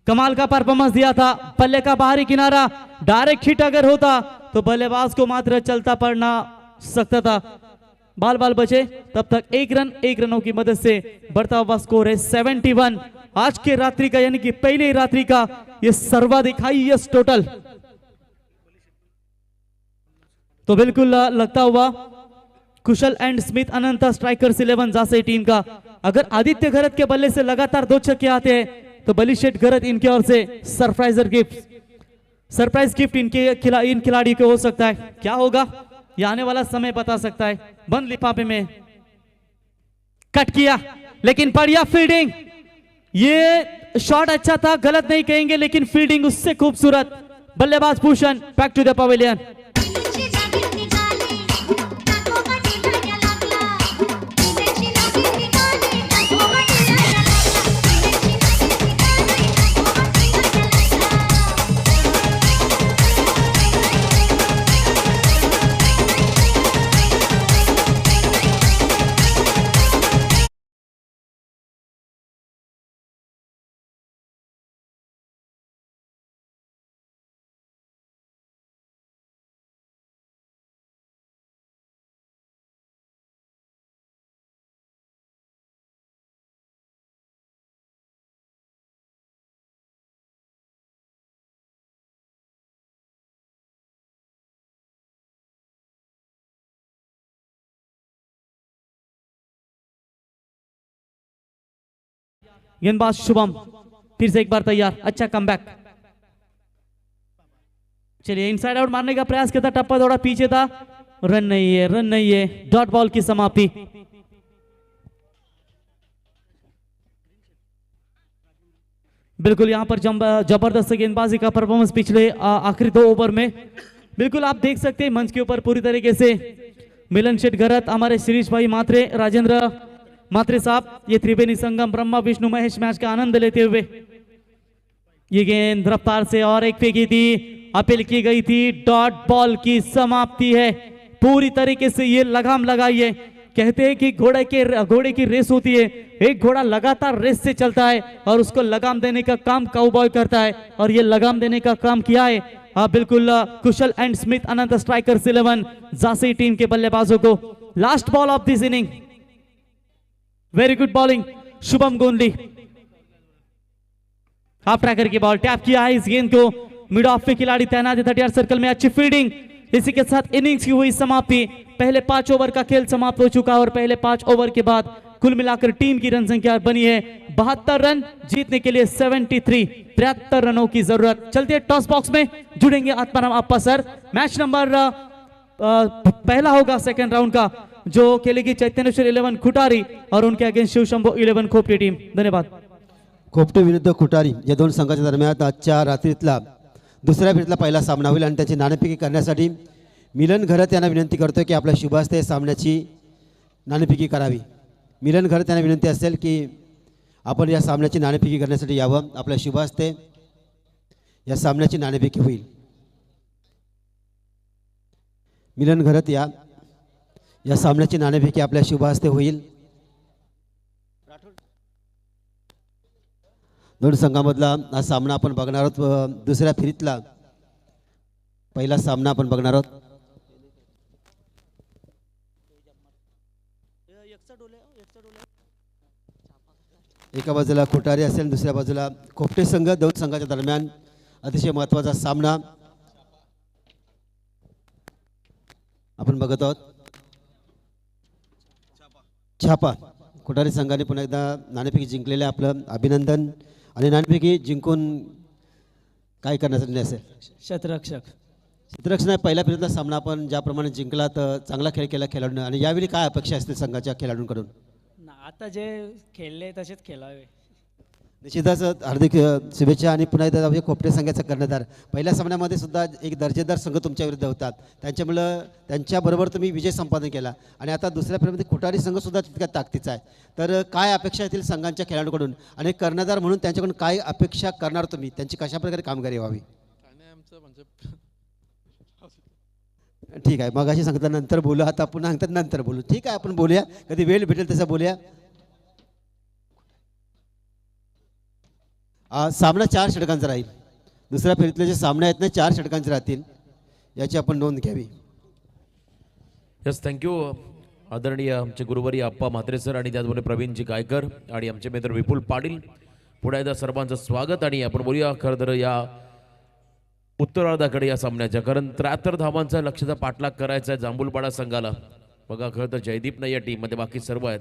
कमाल का परफॉर्मेंस दिया था। बल्ले का बाहरी किनारा, डायरेक्ट हिट अगर होता तो बल्लेबाज को मात्र चलता पड़ना सकता था। बाल बाल बचे, तब तक 1 रनों की मदद से बढ़ता हुआ स्कोर है 71। आज के रात्रि का, यानी कि पहले रात्रि का ये सर्वाधिक हाईएस्ट टोटल। तो बिल्कुल लगता हुआ कुशल एंड स्मिथ अनंता स्ट्राइकर्स 11 जासे टीम का। अगर आदित्य घरत के बल्ले से लगातार 2 छक्के आते हैं तो बलिशेठ घरत इनके ओर से सरप्राइज गिफ्ट इन खिलाड़ी को हो सकता है। क्या होगा ये आने वाला समय बता सकता है। बंद लिफाफे में कट किया, लेकिन बढ़िया फील्डिंग। ये शॉट अच्छा था, गलत नहीं कहेंगे, लेकिन फील्डिंग उससे खूबसूरत। बल्लेबाज Bhushan back to the pavilion. जागीर निघाली, नाको का ढिगाऱ्या लागला, गेंदबाज शुभम फिर से एक बार तैयार, अच्छा कमबैक। चलिए इनसाइड आउट मारने का प्रयास किया था, टप्पा थोड़ा पीछे था, रन नहीं है, रन नहीं है, डॉट बॉल की समाप्ति। बिल्कुल यहां पर जबरदस्त गेंदबाजी का परफॉर्मेंस पिछले आखिरी 2 ओवर में। बिल्कुल आप देख सकते हैं मंच के ऊपर पूरी तरीके से मिलन शेठ गरत, हमारे शिरीष भाई मात्रे, राजेंद्र मात्रे साहब, ये त्रिवेणी संगम ब्रह्मा विष्णु महेश मैच का आनंद लेते हुए। ये गेंद रफ्तार से और एक फेंकी थी, अपील की गई थी, डॉट बॉल की समाप्ति है। पूरी तरीके से ये लगाम लगाइए। कहते हैं कि घोड़े की रेस होती है, एक घोड़ा लगातार रेस से चलता है और उसको लगाम देने का काम काउबॉय करता है, और ये लगाम देने का काम किया है बिल्कुल कुशल एंड स्मिथ अनंत स्ट्राइकर्स 11 झांसी टीम के बल्लेबाजों को। Last ball of this inning, very good bowling Shubham गोंदली। हाफ ट्रैकर की बॉल टैप किया है, इस गेंद को मिड ऑफ पे खिलाड़ी तैनात है 30 सर्कल में, अच्छी फील्डिंग। इसी के साथ इनिंग्स की हुई समाप्ति। पहले 5 ओवर का खेल समाप्त हो चुका और पहले 5 ओवर के बाद कुल मिलाकर टीम की रन संख्या बनी है 72 रन, जीतने के लिए 73 रनों की जरूरत। चलते हैं टॉस बॉक्स में, जुड़ेंगे आत्माराम अप्पा सर। मैच नंबर पहला होगा सेकंड राउंड का, जो खेलेगी चैतन्येश्वर 11 खुटारी और उनके अगेंस्ट शिव शंभो 11 खोपटी टीम। धन्यवाद। खोपटे विरुद्ध खुटारी या दोन संघाच्या दरम्यान आजच्या रात्रीतला दुसऱ्या फेरीतला पहिला सामना होईल आणि त्याची नाणेफेकी करण्यासाठी मिलन घरत यांना विनंती करतो की आपल्या शुभास्ते सामन्याची नाणेफेकी करावी। मिलन घरत यांना विनंती असेल की आपण या सामन्याची नाणेफेकी करण्यासाठी यावं, आपल्या शुभास्ते या सामन्याची नाणेफेकी होईल। मिलन घरत या सामन्याची नाणेफेकी आपल्या शुभास्ते होईल। दोन संघामधला हा सामना आपण बघणार आहोत, दुसऱ्या फेरीतला पहिला सामना आपण बघणार आहोत। एका बाजूला खुटारी असेल, दुसऱ्या बाजूला खोपटे संघ, दोन संघाच्या दरम्यान अतिशय महत्त्वाचा सामना आपण बघत आहोत। छापा खुटारी संघाने पुन्हा एकदा नाणेफेकी जिंकलेले, आपलं अभिनंदन। आणि नाणेफेकी जिंकून काय करण्यासाठी असेल? क्षेत्ररक्षण पहिल्या फेरीतला सामना आपण ज्याप्रमाणे जिंकला तर चांगला खेळ केला खेळाडूंनी, आणि यावेळी काय अपेक्षा असतील संघाच्या खेळाडूंकडून? आता जे खेळले तसेच खेळावे। निश्चितच हार्दिक शुभेच्छा। आणि पुन्हा एकदा म्हणजे खोपटे संघाचा कर्णधार, पहिल्या सामन्यामध्ये सुद्धा एक दर्जेदार संघ तुमच्या विरुद्ध होतात, त्यांच्यामुळं त्यांच्याबरोबर तुम्ही विजय संपादन केला, आणि आता दुसऱ्या फेरीमध्ये खुटारी संघ सुद्धा तितक्या ताकदीचा आहे। तर काय अपेक्षा येतील संघांच्या खेळाडूंकडून, आणि कर्णधार म्हणून त्यांच्याकडून काय अपेक्षा करणार तुम्ही, त्यांची कशा प्रकारे कामगिरी व्हावी? ठीक आहे, मग अशी सांगितलं नंतर बोलू, आता पुन्हा सांगतात नंतर बोलू। ठीक आहे, आपण बोलूया, कधी वेळ भेटेल तसं बोलूया। सामना 4 षटकांचा राहील, दुसऱ्या फेरीतले जे सामने आहेत ना 4 षटकांचे राहतील, याची आपण नोंद घ्यावी। यस, थँक्यू आदरणीय आमचे गुरुवारी आप्पा म्हात्रे सर आणि त्याचबरोबर प्रवीणजी गायकर आणि आमचे मित्र विपुल पाटील, पुन्हा एकदा सर्वांचं स्वागत। आणि आपण बोलूया खरं तर या उत्तरार्धाकडे या सामन्याच्या, कारण 73 धावांचा लक्ष्याचा पाठलाग करायचा आहे जांभूलपाडा संघाला। बघा खरं तर जयदीप नाही या टीममध्ये, बाकी सर्व आहेत,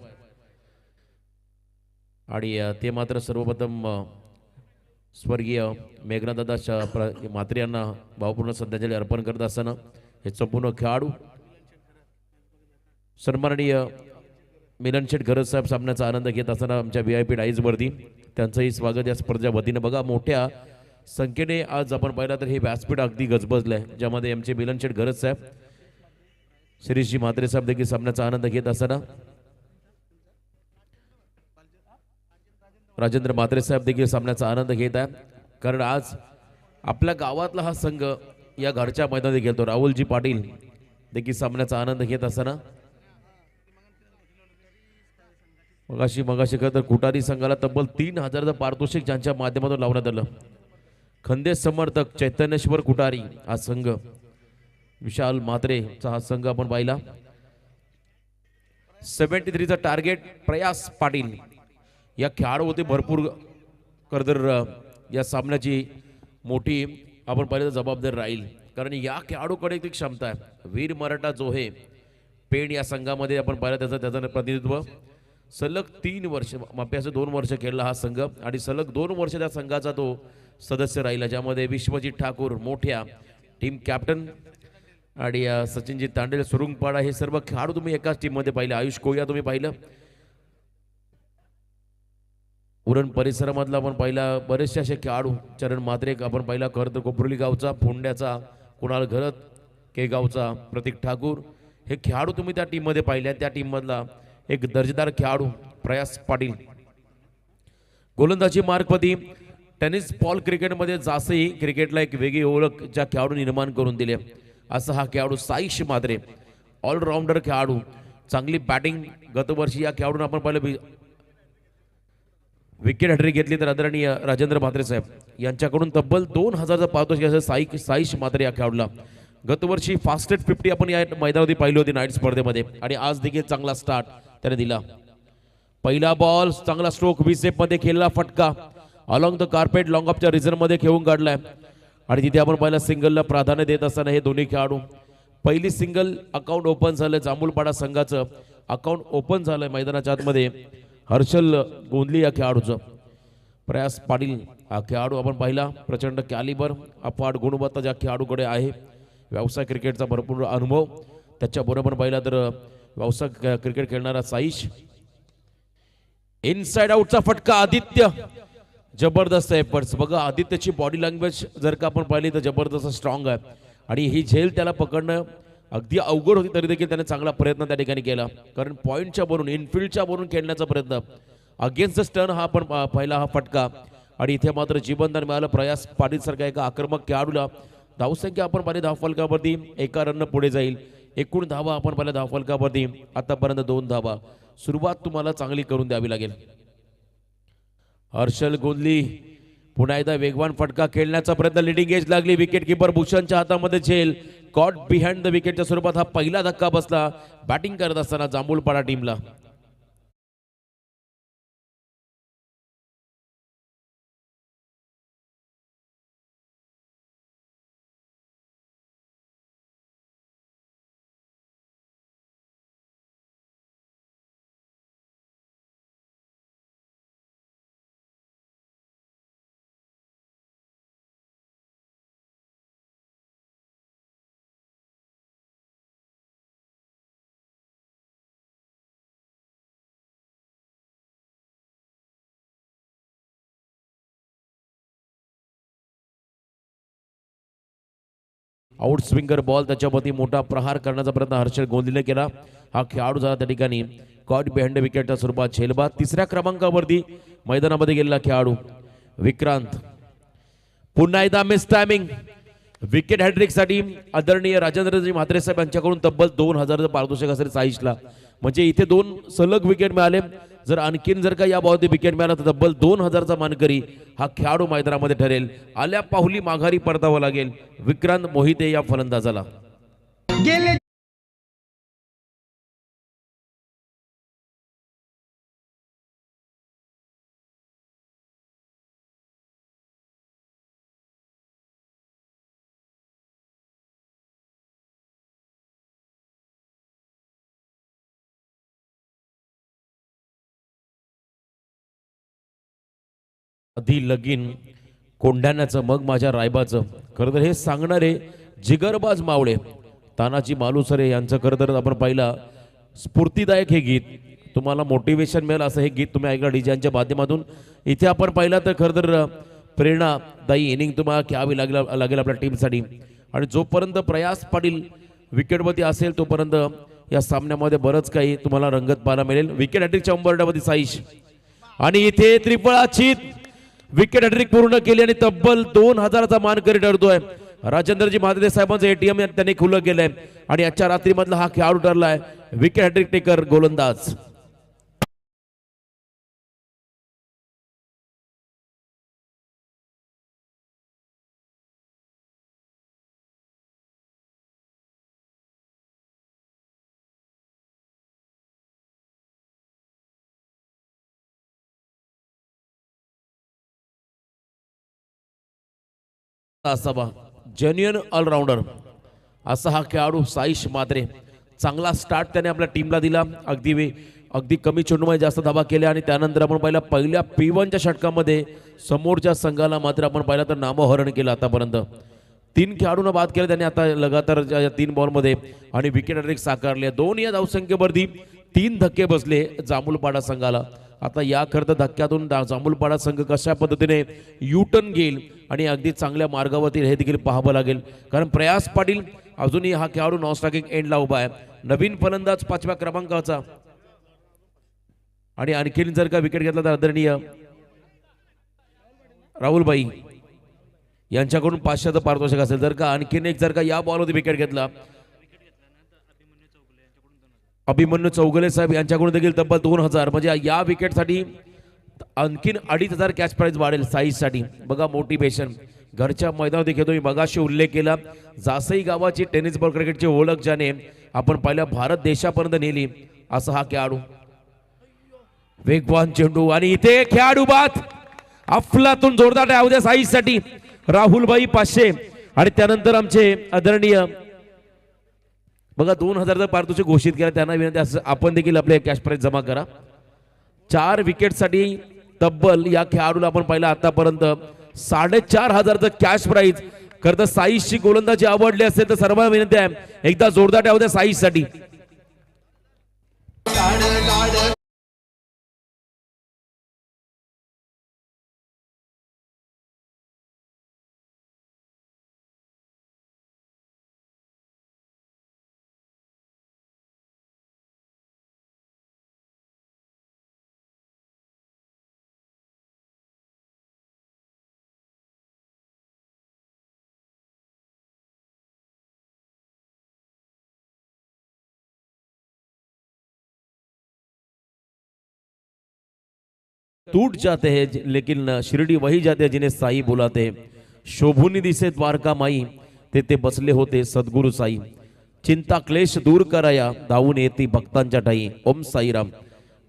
आणि ते मात्र सर्वप्रथम स्वर्गीय मेघनादादा म्हात्रे यांना भावपूर्ण श्रद्धांजली अर्पण करत असताना हे संपूर्ण खेळाडू सन्माननीय मिलन शेठ गरज साहेब सामन्याचा आनंद घेत असताना आमच्या VIP डाईजवरती त्यांचंही स्वागत या स्पर्धेच्या वतीनं। बघा मोठ्या संख्येने आज आपण पाहिलं तर हे व्यासपीठ अगदी गजबजलं आहे, ज्यामध्ये आमचे मिलन शेठ गरज साहेब, शिरीषजी म्हात्रे साहेब देखील सामन्याचा आनंद घेत असताना राजेंद्र म्हात्रे साहेब देखील सामन्याचा आनंद घेत आहे, कारण आज आपल्या गावातला हा संघ या घरच्या मैदानात खेळतो। राहुलजी पाटील देखील सामन्याचा आनंद घेत असताना मगाशी खरं तर खुटारी संघाला तब्बल 3000 पारितोषिक ज्यांच्या माध्यमातून लावण्यात आलं। खंदे समर्थक चैतन्येश्वर खुटारी हा संघ, विशाल म्हात्रेचा हा संघ आपण पाहिला। 73चा टार्गेट प्रयास पाटील या खेळाडू होते भरपूर, खरं तर या सामन्याची मोठी आपण पाहिलं तर जबाबदारी राहील, कारण या खेळाडूकडे एक क्षमता आहे। वीर मराठा जो आहे पेण या संघामध्ये आपण पाहिलं त्याचं प्रतिनिधित्व सलग 3 वर्ष माप्याचे 2 वर्ष खेळला हा संघ आणि सलग 2 वर्ष त्या संघाचा तो सदस्य राहिला, ज्यामध्ये विश्वजित ठाकूर मोठ्या टीम कॅप्टन आणि सचिनजी तांडेल सुरुंगपाडा हे सर्व खेळाडू तुम्ही एकाच टीममध्ये पाहिले. आयुष कोया तुम्ही पाहिलं, उरण परिसरामधला आपण पाहिला बरेचसे असे खेळाडू, चरण मात्रे आपण पाहिला, खरं तर कोपरोली गावचा फोंड्याचा कुणाल घरत, के गावचा प्रतीक ठाकूर हे खेळाडू तुम्ही त्या टीममध्ये पाहिले. त्या टीममधला एक दर्जेदार खेळाडू प्रयास पाटील. गोलंदाजी मार्गपती टेनिस बॉल क्रिकेटमध्ये जासई क्रिकेटला एक वेगळी ओळख ज्या खेळाडू निर्माण करून दिले असा हा खेळाडू साईश मात्रे. ऑलराऊंडर खेळाडू, चांगली बॅटिंग. गतवर्षी या खेळाडून आपण पाहिलं विकेट हॅट्रिक घेतली तर आदरणीय राजेंद्र म्हात्रे साहेब यांच्याकडून तब्बल 2000चा पारितोषिक साईश मात्रे या खेळाडूला. गतवर्षी फास्टेस्ट 50 आपण या मैदानावरती पाहिली होती नाईट स्पर्धेमध्ये आणि आज देखील चांगला स्टार्ट त्याने दिला. पहिला बॉल चांगला स्ट्रोक मध्ये खेळला, फटका अलॉंग द कार्पेट लॉंग ऑफच्या रिझनमध्ये खेळून काढलाय आणि तिथे आपण पाहिलं सिंगलला प्राधान्य देत असताना हे दोन्ही खेळाडू. पहिली सिंगल अकाउंट ओपन झालं, जांभूलपाडा संघाचं अकाउंट ओपन झालंय मैदानाच्या आतमध्ये हर्षल गोंधली या खेळाडूचं. प्रयास पाटील हा खेळाडू आपण पाहिला, प्रचंड कॅलिबर अफाट गुणवत्ता ज्या खेळाडूकडे आहे, व्यवसाय क्रिकेटचा भरपूर अनुभव त्याच्याबरोबर पाहिला तर व्यवसाय क्रिकेट खेळणारा साईश. इनसाइड आउटचा फटका आदित्य, जबरदस्त एफर्ट्स. बघा आदित्यची बॉडी लँग्वेज जर का आपण पाहिली तर जबरदस्त स्ट्रॉंग आहे आणि ही झेल त्याला पकडणं अगदी अवघड होती, तरी देखील त्याने चांगला प्रयत्न त्या ठिकाणी केला. कारण पॉईंटच्या वरून इनफिल्डच्या वरून खेळण्याचा प्रयत्न, अगेन्स्ट स्टर्न हा आपण पहिला हा फटका आणि इथे मात्र जीवनदान मिळालं प्रयास पाटील सारख्या एका आक्रमक खेळाडूला. धावसंख्या आपण पाहिली धावफलकावरती 1 रन पुढे जाईल. एकूण धावा आपण पाहिल्या धावफलकावरती आतापर्यंत 2 धावा. सुरुवात तुम्हाला चांगली करून द्यावी लागेल. हर्षल गोंधली पुन्हा एकदा वेगवान फटका खेळण्याचा प्रयत्न, लिडिंग एज लागली, विकेट किपर भूषणच्या हातामध्ये झेल, कॉट बिहाइंड द विकेटच्या स्वरूपात हा पहिला धक्का बसला बॅटिंग करत असताना जांभूलपाडा टीमला. आउट स्विंगर बॉल त्याच्यावरती मोठा प्रहार करण्याचा प्रयत्न हर्षल गोंधलीने केला. हा खेळाडू झाला त्या ठिकाणी कॉट बिहाइंड विकेटच्या स्वरूपात झेलबाद. 3ऱ्या क्रमांकावरती मैदानामध्ये गेलेला खेळाडू विक्रांत. पुन्हा एकदा मिस टायमिंग, विकेट हॅट्रिकसाठी आदरणीय राजेंद्रजी म्हात्रे साहेब यांच्याकडून तब्बल 2000चं पारितोषिक असेल साईशला. म्हणजे इथे 2 सलग विकेट मिळाले. जर आणखीन जर का या बॉलवरती विकेट मिळाला तर तब्बल 2000चा मानकरी हा खेळाडू मैदानामध्ये ठरेल. आल्या पाहुली माघारी परतावं लागेल विक्रांत मोहिते या फलंदाजाला. आधी लगीन कोंढाण्याचं मग माझ्या रायबाचं. खरं तर हे सांगणारे जिगरबाज मावळे तानाजी मालुसरे यांचं खरं तर आपण पाहिलं स्फूर्तीदायक हे गीत, तुम्हाला मोटिवेशन मिळेल असं हे गीत तुम्ही ऐकलं डीजेच्या माध्यमातून. इथे आपण पाहिलं तर खरं तर प्रेरणादायी इनिंग तुम्हाला घ्यावी लागेल आपल्या टीमसाठी. आणि जोपर्यंत प्रयास पाटील विकेटवरती असेल तोपर्यंत या सामन्यामध्ये बरंच काही तुम्हाला रंगत पाहायला मिळेल. विकेट हॅट्रिकच्या उंबरठ्यावरती साईश आणि इथे त्रिफळाचीत विकेट हॅट्रिक पूर्ण केली आणि तब्बल 2000चा मानकरी ठरतोय. राजेंद्रजी म्हात्रे साहेबांचं एटीएम त्यांनी खुलं केलंय आणि आजच्या रात्रीमधला हा खेळाडू ठरलाय विकेट हॅट्रिक टेकर गोलंदाज. असावा जेन्युइन ऑलराऊंडर असा हा खेळाडू साईश मात्रे. चांगला स्टार्ट त्याने आपल्या टीमला दिला. अगदी अगदी कमी चेंडूमध्ये जास्त धावा केल्या आणि त्यानंतर आपण पहिल्या P1च्या षटकामध्ये समोरच्या संघाला मात्र आपण पाहिलं तर नामोहरण केलं आतापर्यंत. 3 खेळाडूंना बाद केलं त्यांनी आता लगातार 3 बॉलमध्ये आणि विकेट हॅट्रिक साकारले. 2 या धावसंख्येवरती 3 धक्के बसले जांभूलपाडा संघाला. आता या खरं धक्क्यातून जांभूलपाडा संघ कशा पद्धतीने युटर्न घेईल आणि अगदी चांगल्या मार्गावरती हे देखील पाहावं लागेल, कारण प्रयास पाटील अजूनही हा खेळाडू नॉन स्ट्रायकिंग एंडला उभा आहे. नवीन फलंदाज 5व्या क्रमांकाचा आणि आणखीन जर का विकेट घेतला तर आदरणीय राहुलबाई यांच्याकडून 500चं पारितोषिक असेल. जर का आणखीन एक जर का या बॉलवरती विकेट घेतला अभिमन्यू चौगले साहेब यांच्याकडून देखील तब्बल 2000, म्हणजे या विकेटसाठी आणखीन 2500 कॅच प्राइज वाढेल साईजसाठी. बघा मोटिवेशन घरच्या मैदानात खेळतो. मी मगाशी उल्लेख केला जासई गावाची टेनिस बॉल क्रिकेटची ओळख ज्याने आपण पहिल्या भारत देशापर्यंत नेली असा हा खेळाडू. वेगवान चेंडू आणि इथे खेळाडू बाद अफलातून जोरदार डाव द्या साईजसाठी राहुलबाई 500 आणि त्यानंतर आमचे आदरणीय बघा 2000चं पारितोषिक घोषित केलं. त्यांना विनंती आपण देखील आपले कॅश प्राइज जमा करा. 4 विकेटसाठी तब्बल या खेळाडूला आपण पाहिलं आतापर्यंत 4500चं कॅश प्राइज. खरं तर साईजची गोलंदाजी आवडली असेल तर सर्वांना विनंती आहे एकदा जोरदार डाव द्या साईजसाठी. टूट जाते हैं लेकिन शिर्डी वही जाते जिन्हें साई बुलाते. शोभुनी दिसे द्वारका माई तेथे बसले होते सद्गुरु साई. चिंता क्लेश दूर कराया धावून येते भक्तांच्या ठाई ओम साईराम.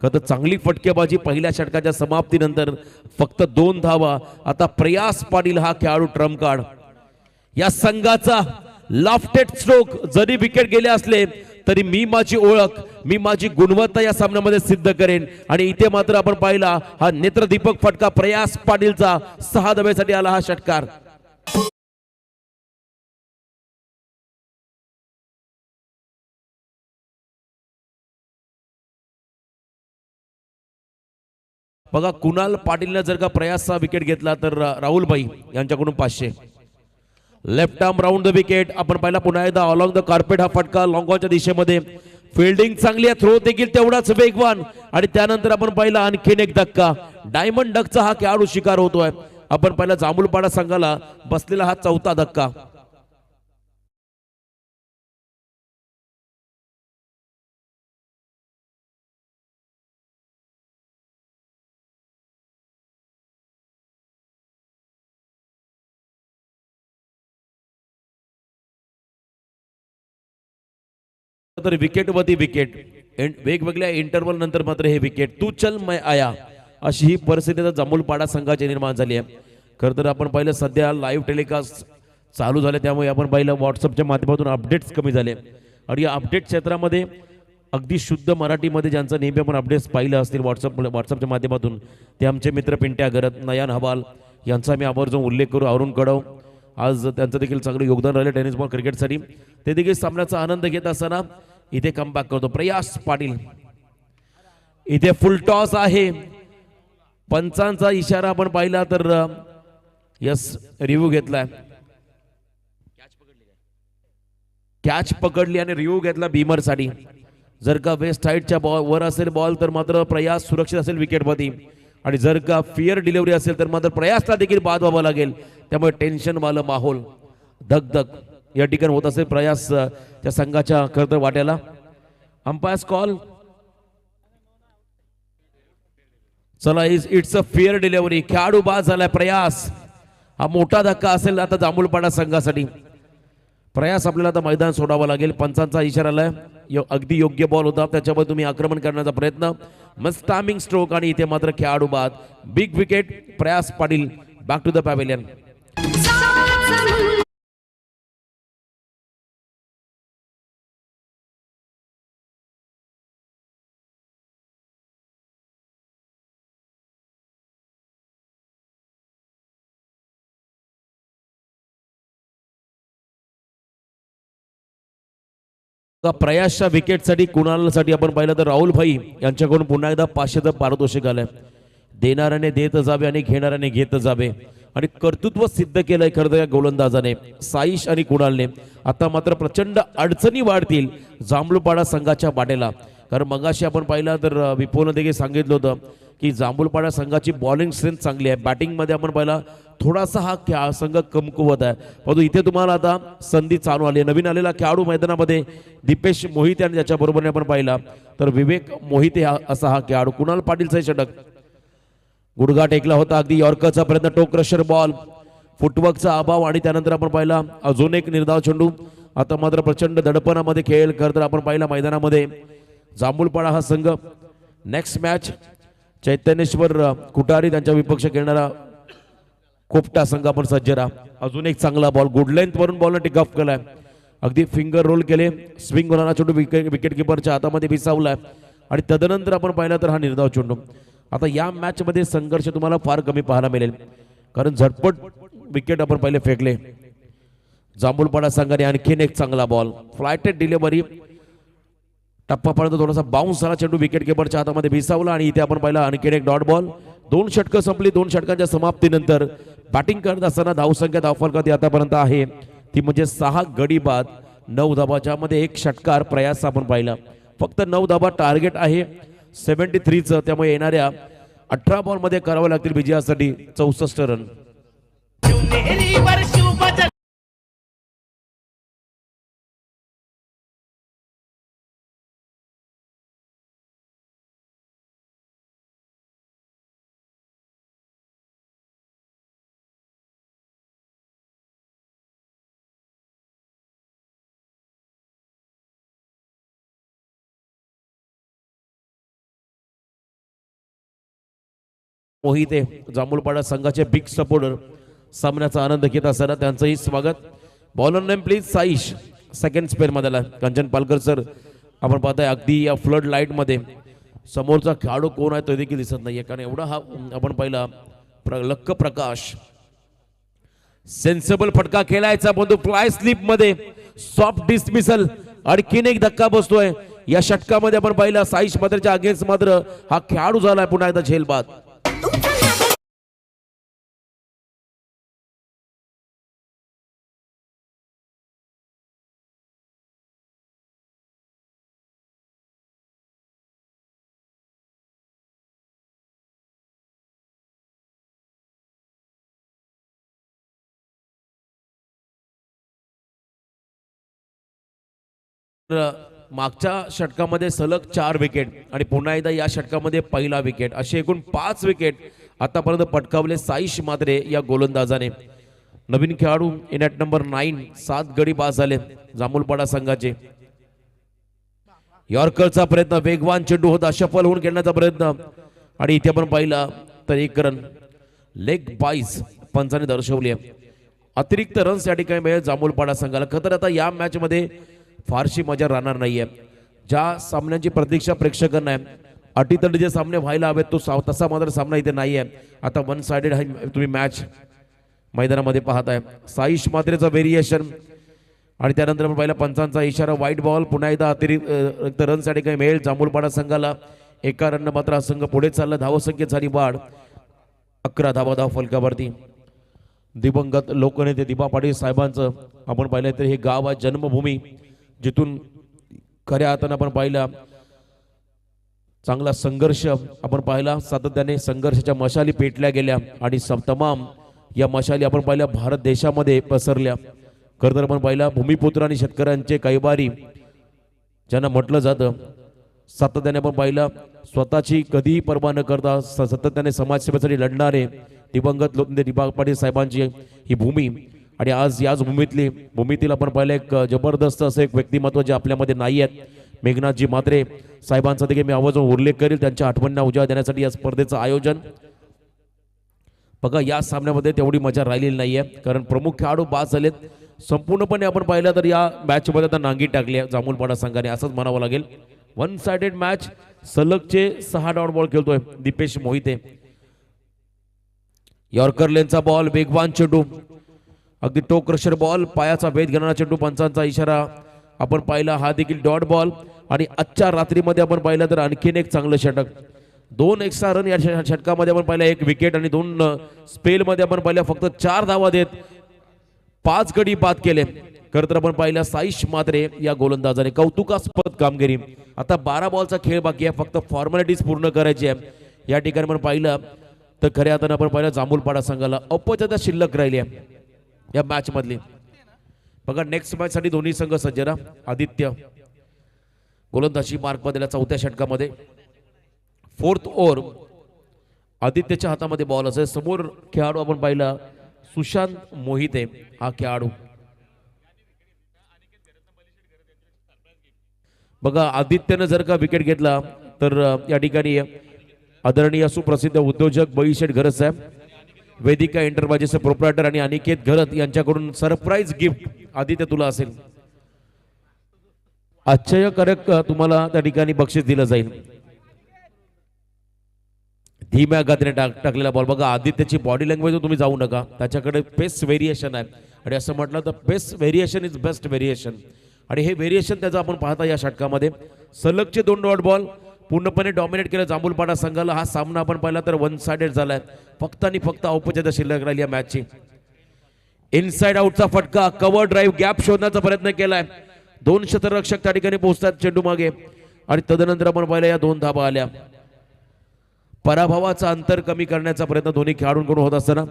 खरं चांगली फटकेबाजी पहिल्या षटकाच्या समाप्तीनंतर फक्त 2 धावा. आता प्रयास पाटील हा खेळाडू ट्रम्प कार्ड या संघाचा लॉफ्टेड स्ट्रोक. जरी विकेट गेले असले तरी मी माझी ओळख मी माझी गुणवत्ता या सामन्यामध्ये सिद्ध करेन. आणि इथे मात्र आपण पाहिला हा नेत्रदीपक फटका प्रयास पाटीलचा 6 धावेसाठी आला हा षटकार. बघा कुणाल पाटीलने जर का प्रयासचा विकेट घेतला तर राहुलबाई यांच्याकडून 500. Left arm round the wicket आपण पाहिला पुन्हा एकदा अलॉंग द कार्पेट हा फटका लॉंगॉनच्या दिशेमध्ये. फिल्डिंग चांगली आहे, थ्रो देखील तेवढाच वेगवान आणि त्यानंतर आपण पाहिला आणखीन एक धक्का. डायमंड डकचा हा खेळाडू शिकार होतोय. आपण पाहिला जांभूलपाडा संघाला बसलेला हा 4था धक्का. तर विकेटवरती विकेट वेगवेगळ्या इंटरव्हल नंतर मात्र हे विकेट तू चल मैं आया अशी ही परिस्थिती जांभूलपाडा संघाची निर्माण झाली आहे. खरं तर आपण पाहिलं सध्या लाईव्ह टेलिकास्ट चालू झाले त्यामुळे आपण पाहिलं व्हॉट्सअपच्या माध्यमातून अपडेट्स कमी झाले आणि या अपडेट क्षेत्रामध्ये अगदी शुद्ध मराठीमध्ये ज्यांचं नेहमी आपण अपडेट्स पाहिलं असतील व्हॉट्सअपच्या माध्यमातून ते आमचे मित्र पिंट्या गरत नयन हवाल यांचा मी आवर्जून उल्लेख करू. अरुण कडव आज त्यांचं देखील चांगलं योगदान राहिलं टेनिस बॉल क्रिकेटसाठी. ते देखील सामन्याचा आनंद घेत असताना इथे कमबॅक करतो प्रयास पाटील. इथे फुल टॉस आहे. पंचांचा इशारा आपण पाहिला तर यस रिव्ह्यू घेतलाय. कॅच पकडली आणि रिव्ह्यू घेतला बीमरसाठी. जर का वेस्ट साईडच्या वर असेल बॉल तर मात्र प्रयास सुरक्षित असेल विकेटवरती आणि जर का फिअर डिलिव्हरी असेल तर मात्र प्रयासला देखील बाद व्हावं लागेल. त्यामुळे टेन्शन वाला माहोल धगधग या ठिकाणी होत असेल प्रयास त्या संघाच्या खरं तर वाट्याला. अंपायर्स कॉल चला इट्स अ फेअर डिलिव्हरी. खेळाडू बाद झालाय प्रयास. हा मोठा धक्का असेल आता जांभूलपाडा संघासाठी. प्रयास आपल्याला आता मैदान सोडावं लागेल. पंचांचा इशारा आलाय. अगदी योग्य बॉल होता त्याच्यावर तुम्ही आक्रमण करण्याचा प्रयत्न मस्त टायमिंग स्ट्रोक आणि इथे मात्र खेळाडू बाद. Big wicket Prayas Patil back to the pavilion. प्रयासच्या विकेटसाठी कुणालसाठी आपण पाहिलं तर राहुल भाई यांच्याकडून पुन्हा एकदा 500चं पारितोषिक आलंय. देणाऱ्याने देत जावे आणि घेणाऱ्याने घेत जावे आणि कर्तृत्व सिद्ध केलंय खरं तर या गोलंदाजाने साईश आणि कुणालने. आता मात्र प्रचंड अडचणी वाढतील जांभूळपाडा संघाच्या वाटेला. कारण मगाशी आपण पाहिलं तर विपुलने देखील सांगितलं होतं की जांभूळपाडा संघाची बॉलिंग स्ट्रेंथ चांगली आहे. बॅटिंगमध्ये आपण पाहिला थोडासा हा संघ कमकुवत आहे. परंतु इथे तुम्हाला आता संधी चालू आली आहे. नवीन आलेला खेळाडू मैदानामध्ये दीपेश मोहिते आणि त्याच्या बरोबरने आपण पाहिला तर विवेक मोहिते असा हा खेळाडू. कुणाल पाटीलचा षटक, गुडघा टेकला होता अगदी. यॉर्करचा प्रयत्न, टो क्रशर बॉल, फुटवर्कचा अभाव आणि त्यानंतर आपण पाहिला अजून एक निर्धाव चेंडू. आता मात्र प्रचंड दडपणामध्ये खेळ खरं तर आपण पाहिला मैदानामध्ये जांभूळपाडा हा संघ. नेक्स्ट मॅच चैतन्येश्वर कुटारी त्यांच्या विपक्ष खेळणारा कोपटा संघ आपण सज्ज राहा. अजून एक चांगला बॉल, गुड लेंथ वरून बॉलने टेक ऑफ केलाय. अगदी फिंगर रोल केले, स्विंग होणारा चेंडू विकेट किपरच्या हातामध्ये विसावलाय आणि तदनंतर आपण पाहिला तर हा निर्धाव चेंडू. आता या मॅच मध्ये संघर्ष तुम्हाला फार कमी पाहायला मिळेल कारण झटपट विकेट आपण पहिले फेकले. जांभूळपाडा संघाने आणखीन एक चांगला बॉल, फ्लायटेड डिलिव्हरी, टप्पापर्यंत थोडासा बाउन्स झाला चेंडू विकेट किपरच्या हातामध्ये विसावला आणि इथे आपण पाहिला आणखीन एक डॉट बॉल. 2 षटकं संपली. 2 षटकांच्या समाप्तीनंतर बॅटिंग करत असताना धावसंख्या धावफलकात आतापर्यंत आहे ती म्हणजे 6 गडी बाद 9 धाबाच्या मध्ये 1 षटकार प्रयास आपण पाहिला. फक्त 9 धाबा टार्गेट आहे 73चं. त्यामुळे येणाऱ्या 18 बॉलमध्ये करावं लागतील विजयासाठी 64 रन. मोहिते जांभूळपाडा संघाचे बिग सपोर्टर सामन्याचा आनंद घेत असताना त्यांचंही स्वागत. Bowler name please Saish. Second spare मध्ये कंचन पालकर सर आपण पाहताय अगदी या फ्लड लाईट मध्ये समोरचा खेळाडू कोण आहे तो देखील दिसत नाहीये कारण एवढा हा आपण पाहिला लक्क प्रकाश. सेन्सिबल फटका खेळायचा परंतु फ्लाय स्लिप मध्ये सॉफ्ट डिसमिसल. आणखीन एक धक्का बसतोय या षटकामध्ये आपण पाहिला साईश मात्रच्या अगेन्स्ट मात्र हा खेळाडू झालाय पुन्हा एकदा झेलबाद. मागच्या षटकामध्ये सलग 4 विकेट आणि पुन्हा एकदा या षटकामध्ये पहिला विकेट असे एकूण 5 विकेट आतापर्यंत पटकावले साईश मात्रे या गोलंदाजाने. नवीन खेळाडू इन ॲट नंबर 9 7 गडी बाद झाले जांभूळपाडा संघाचे. यॉर्करचा प्रयत्न, वेगवान चेंडू होता, सफल होऊन खेळण्याचा प्रयत्न आणि इथे आपण पाहिला तर 1 रन. लेग बाईज पंचाने दर्शवली आहे. अतिरिक्त रन्स या ठिकाणी मिळेल जांभूळपाडा संघाला. खतर आता या मॅच मध्ये फारशी मजा राहणार नाहीये. ज्या सामन्यांची प्रतीक्षा प्रेक्षकांना आहे, अटीतटी जे सामने व्हायला हवेत तो तसा मात्र सामना इथे नाहीये. आता 1 साइडेड तुम्ही मॅच मैदानामध्ये पाहताय. साईश मात्रेचं व्हेरिएशन आणि त्यानंतर आपण पाहिला पंचांचा इशारा, व्हाईट बॉल. पुन्हा एकदा अतिरिक्त रन्स या ठिकाणी मिळेल जांभूळपाडा संघाला. 1 रन मात्र हा संघ पुढे चालला. धावसंख्येत झाली वाढ, 11 धावा धाव फलकावरती. दिवंगत लोकनेते दिबा पाटील साहेबांचं आपण पाहिलं तर हे गाव आहे जन्मभूमी जिथून खऱ्या अर्थानं आपण पाहिला चांगला संघर्ष आपण पाहिला. सातत्याने संघर्षाच्या मशाली पेटल्या गेल्या आणि तमाम या मशाली आपण पाहिल्या भारत देशामध्ये पसरल्या. खरं तर आपण पाहिला भूमिपुत्र आणि शेतकऱ्यांचे कैवारी ज्यांना म्हटलं जातं, सातत्याने आपण पाहिला स्वतःची कधीही पर्वा न करता सातत्याने समाजसेवेसाठी लढणारे दिवंगत लोकनेते दिबा पाटील साहेबांची ही भूमी. आणि आज याच भूमीतील आपण पाहिलं एक जबरदस्त असं एक व्यक्तिमत्व जे आपल्यामध्ये नाही आहेत. मेघनाथजी म्हात्रे साहेबांचा देखील मी आवर्जून उल्लेख करेल. त्यांच्या आठवणींना उजाळा देण्यासाठी या स्पर्धेचं आयोजन. बघा या सामन्यामध्ये तेवढी मजा राहिलेली नाहीये कारण प्रमुख खेळाडू बाद झालेत. संपूर्णपणे आपण पाहिलं तर या मॅच मध्ये आता नांगी टाकली आहे जांभूळपाडा संघाने असंच म्हणावं लागेल. 1 साइडेड मॅच. सलगचे 6 डॉट बॉल खेळतोय दीपेश मोहिते. यॉर्कर लेनचा बॉल, वेगवान चेंडू, अगदी टो क्रशर बॉल, पायाचा वेध घेणारा चेंडू, पंचांचा इशारा आपण पाहिला हा देखील डॉट बॉल आणि आजच्या रात्रीमध्ये आपण पाहिलं तर आणखीन एक चांगलं षटक 2 एक्स्ट्रा रन या षटकामध्ये आपण पाहिलं 1 विकेट आणि 2 स्पेलमध्ये आपण पाहिलं फक्त 4 धावा देत 5 गडी बाद केले. खरं तर आपण पाहिलं साईश मात्रे या गोलंदाजाने कौतुकास्पद कामगिरी. आता 12 बॉलचा खेळ बाकी आहे, फक्त फॉर्मॅलिटीज पूर्ण करायची आहे. या ठिकाणी आपण पाहिलं तर खऱ्या अर्थानं आपण पाहिलं जांभूलपाडा संघाला अपजयता शिल्लक राहिली आहे या मॅच मधली. बघा नेक्स्ट मॅच साठी दोन्ही संघ सज्ज ना. आदित्य गोलंदाजी मार्क मध्ये चौथ्या षटकामध्ये 4th ओव्हर आदित्यच्या हातामध्ये बॉल असेल. समोर खेळाडू आपण पाहिला सुशांत मोहिते हा खेळाडू. बघा आदित्यनं जर का विकेट घेतला तर या ठिकाणी आदरणीय सुप्रसिद्ध उद्योजक बळीशेठ घरत साहेब, वेदिका एंटरप्राइजेसचे प्रोप्रायटर आणि अनिकेत घरत यांच्याकडून सरप्राईज गिफ्ट आदित्य तुला असेल. आश्चर्यकारक तुम्हाला त्या ठिकाणी बक्षीस दिलं जाईल. धीम्या गतीने टाकलेला बॉल. बघा आदित्यची बॉडी लँग्वेज तुम्ही जाऊ नका, त्याच्याकडे पेस व्हेरिएशन आहे आणि असं म्हटलं तर पेस व्हेरिएशन इज बेस्ट व्हेरिएशन आणि हे व्हेरिएशन त्याचं आपण पाहता या षटकामध्ये. सलगचे 2 डॉट बॉल पूर्णपणे डॉमिनेट केलं जांभूलपाडा संघाला. हा सामना आपण पाहिला तर 1 साइडेड झालाय. फक्त आणि फक्त औपचारिकता शिल्लक राहिली या मॅचची. इनसाइड आउटचा फटका, कव्हर ड्राईव्ह, गॅप शोधण्याचा प्रयत्न केलाय. 2 क्षेत्ररक्षक त्या ठिकाणी पोहोचतात चेंडू मागे आणि तदनंतर आपण पाहिलं या 2 धाबा आल्या. पराभवाचा अंतर कमी करण्याचा प्रयत्न दोन्ही खेळाडूंकडून होत असताना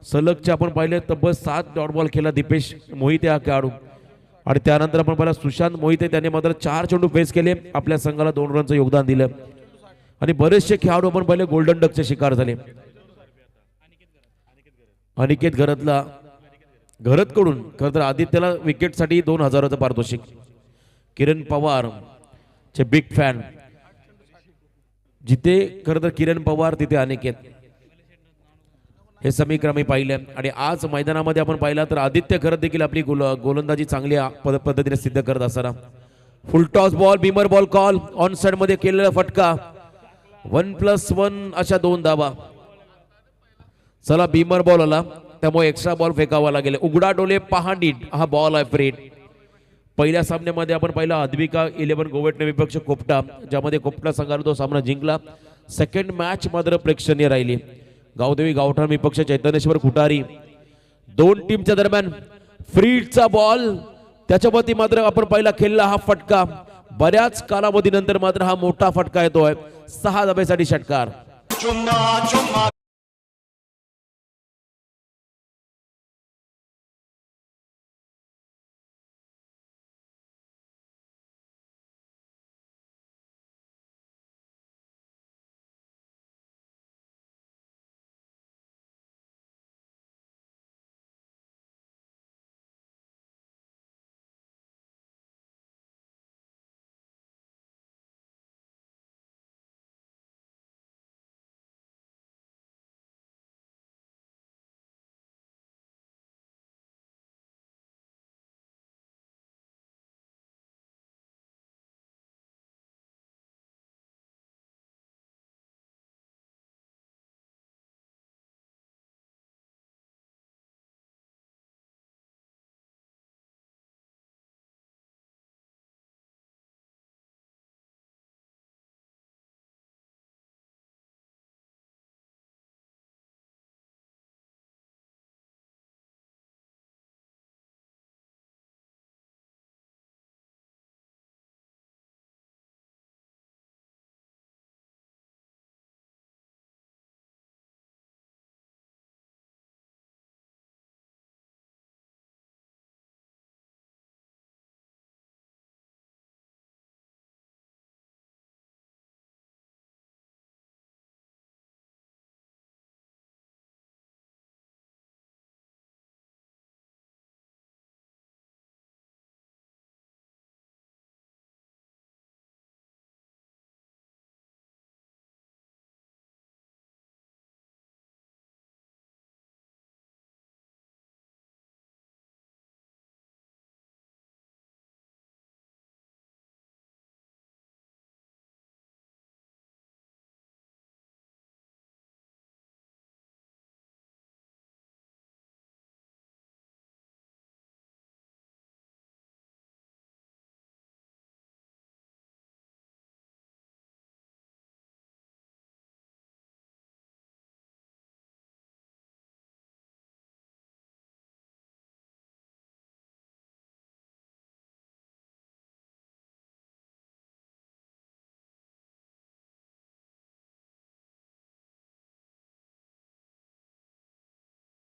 सलगचे आपण पाहिले तब्बल 7 डॉट बॉल खेळला दीपेश मोहिते हा खेळाडू आणि त्यानंतर आपण पाहिला सुशांत मोहिते त्याने मात्र 4 चेंडू फेस केले. आपल्या संघाला 2 रनचं योगदान दिलं आणि बरेचसे खेळाडू आपण पाहिले गोल्डन डकचे शिकार झाले. अनिकेत घरतला घरतकडून खरं तर आदित्यला विकेटसाठी 2,000चं पारितोषिक. किरण पवार चे बिग फॅन. जिथे खरं तर किरण पवार तिथे अनिकेत हे समीकरण मी पाहिले आणि आज मैदानामध्ये आपण पाहिला तर आदित्य खरं देखील आपली गोलंदाजी चांगल्या पद्धतीने सिद्ध करत असताना फुल toss ball, Beamer ball call, on side मध्ये केलेला फटका, 1+1 अशा 2 धावा. चला बीमर बॉल आला त्यामुळे एक्स्ट्रा बॉल फेकावा लागेल. उघडा डोले पहा नीट हा बॉल आहे फ्रेट. पहिल्या सामन्यामध्ये आपण पाहिला अद्विका 11 गोवेटने विपक्ष कोपटा, ज्यामध्ये कोपटा संघाने तो सामना जिंकला. सेकंड मॅच मात्र प्रेक्षणीय राहिली. गावदेवी गावठाण विपक्ष चैतन्येश्वर कुटारी. 2 टीमच्या दरम्यान फ्रीडचा बॉल, त्याच्यावरती मात्र आपण पाहिला खेळला हा फटका. बऱ्याच कालावधीनंतर मात्र हा मोठा फटका येतोय. 6 धाब्यासाठी षटकार.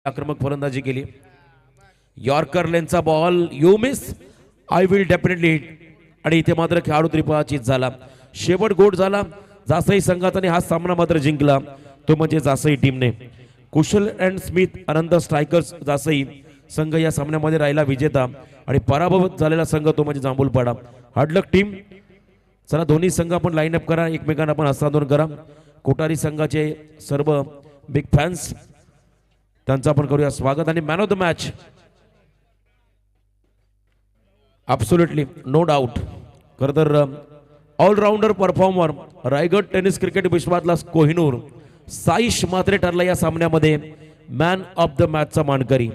आक्रमक फलंदाजी केली. यॉर्कर लेनचा ball you miss, I will definitely hit. आणि इथे मात्र खेळाडू त्रिफळाचीत झाला. शेवट गोड झाला. जासई संघाने हा सामना मात्र जिंकला, तो म्हणजे जासई टीमने. कुशल and Smith Anand strikers Jasai संघ या सामन्यामध्ये राहिला विजेता आणि पराभूत झालेला संघ तो म्हणजे जांभूलपाडा. हार्डलक टीम. चला दोन्ही संघ आपण लाईन अप करा, एकमेकांना आपण हस्तांतरण करा. कोठारी संघाचे सर्व बिग फॅन्स त्यांचं आपण करूया स्वागत. आणि man of the match absolutely no doubt खरं तर allrounder performer Raigad tennis cricket विश्वातला कोहिनूर साईश मात्रे ठरला या सामन्यामध्ये मॅन ऑफ द मॅचचा मानकरी.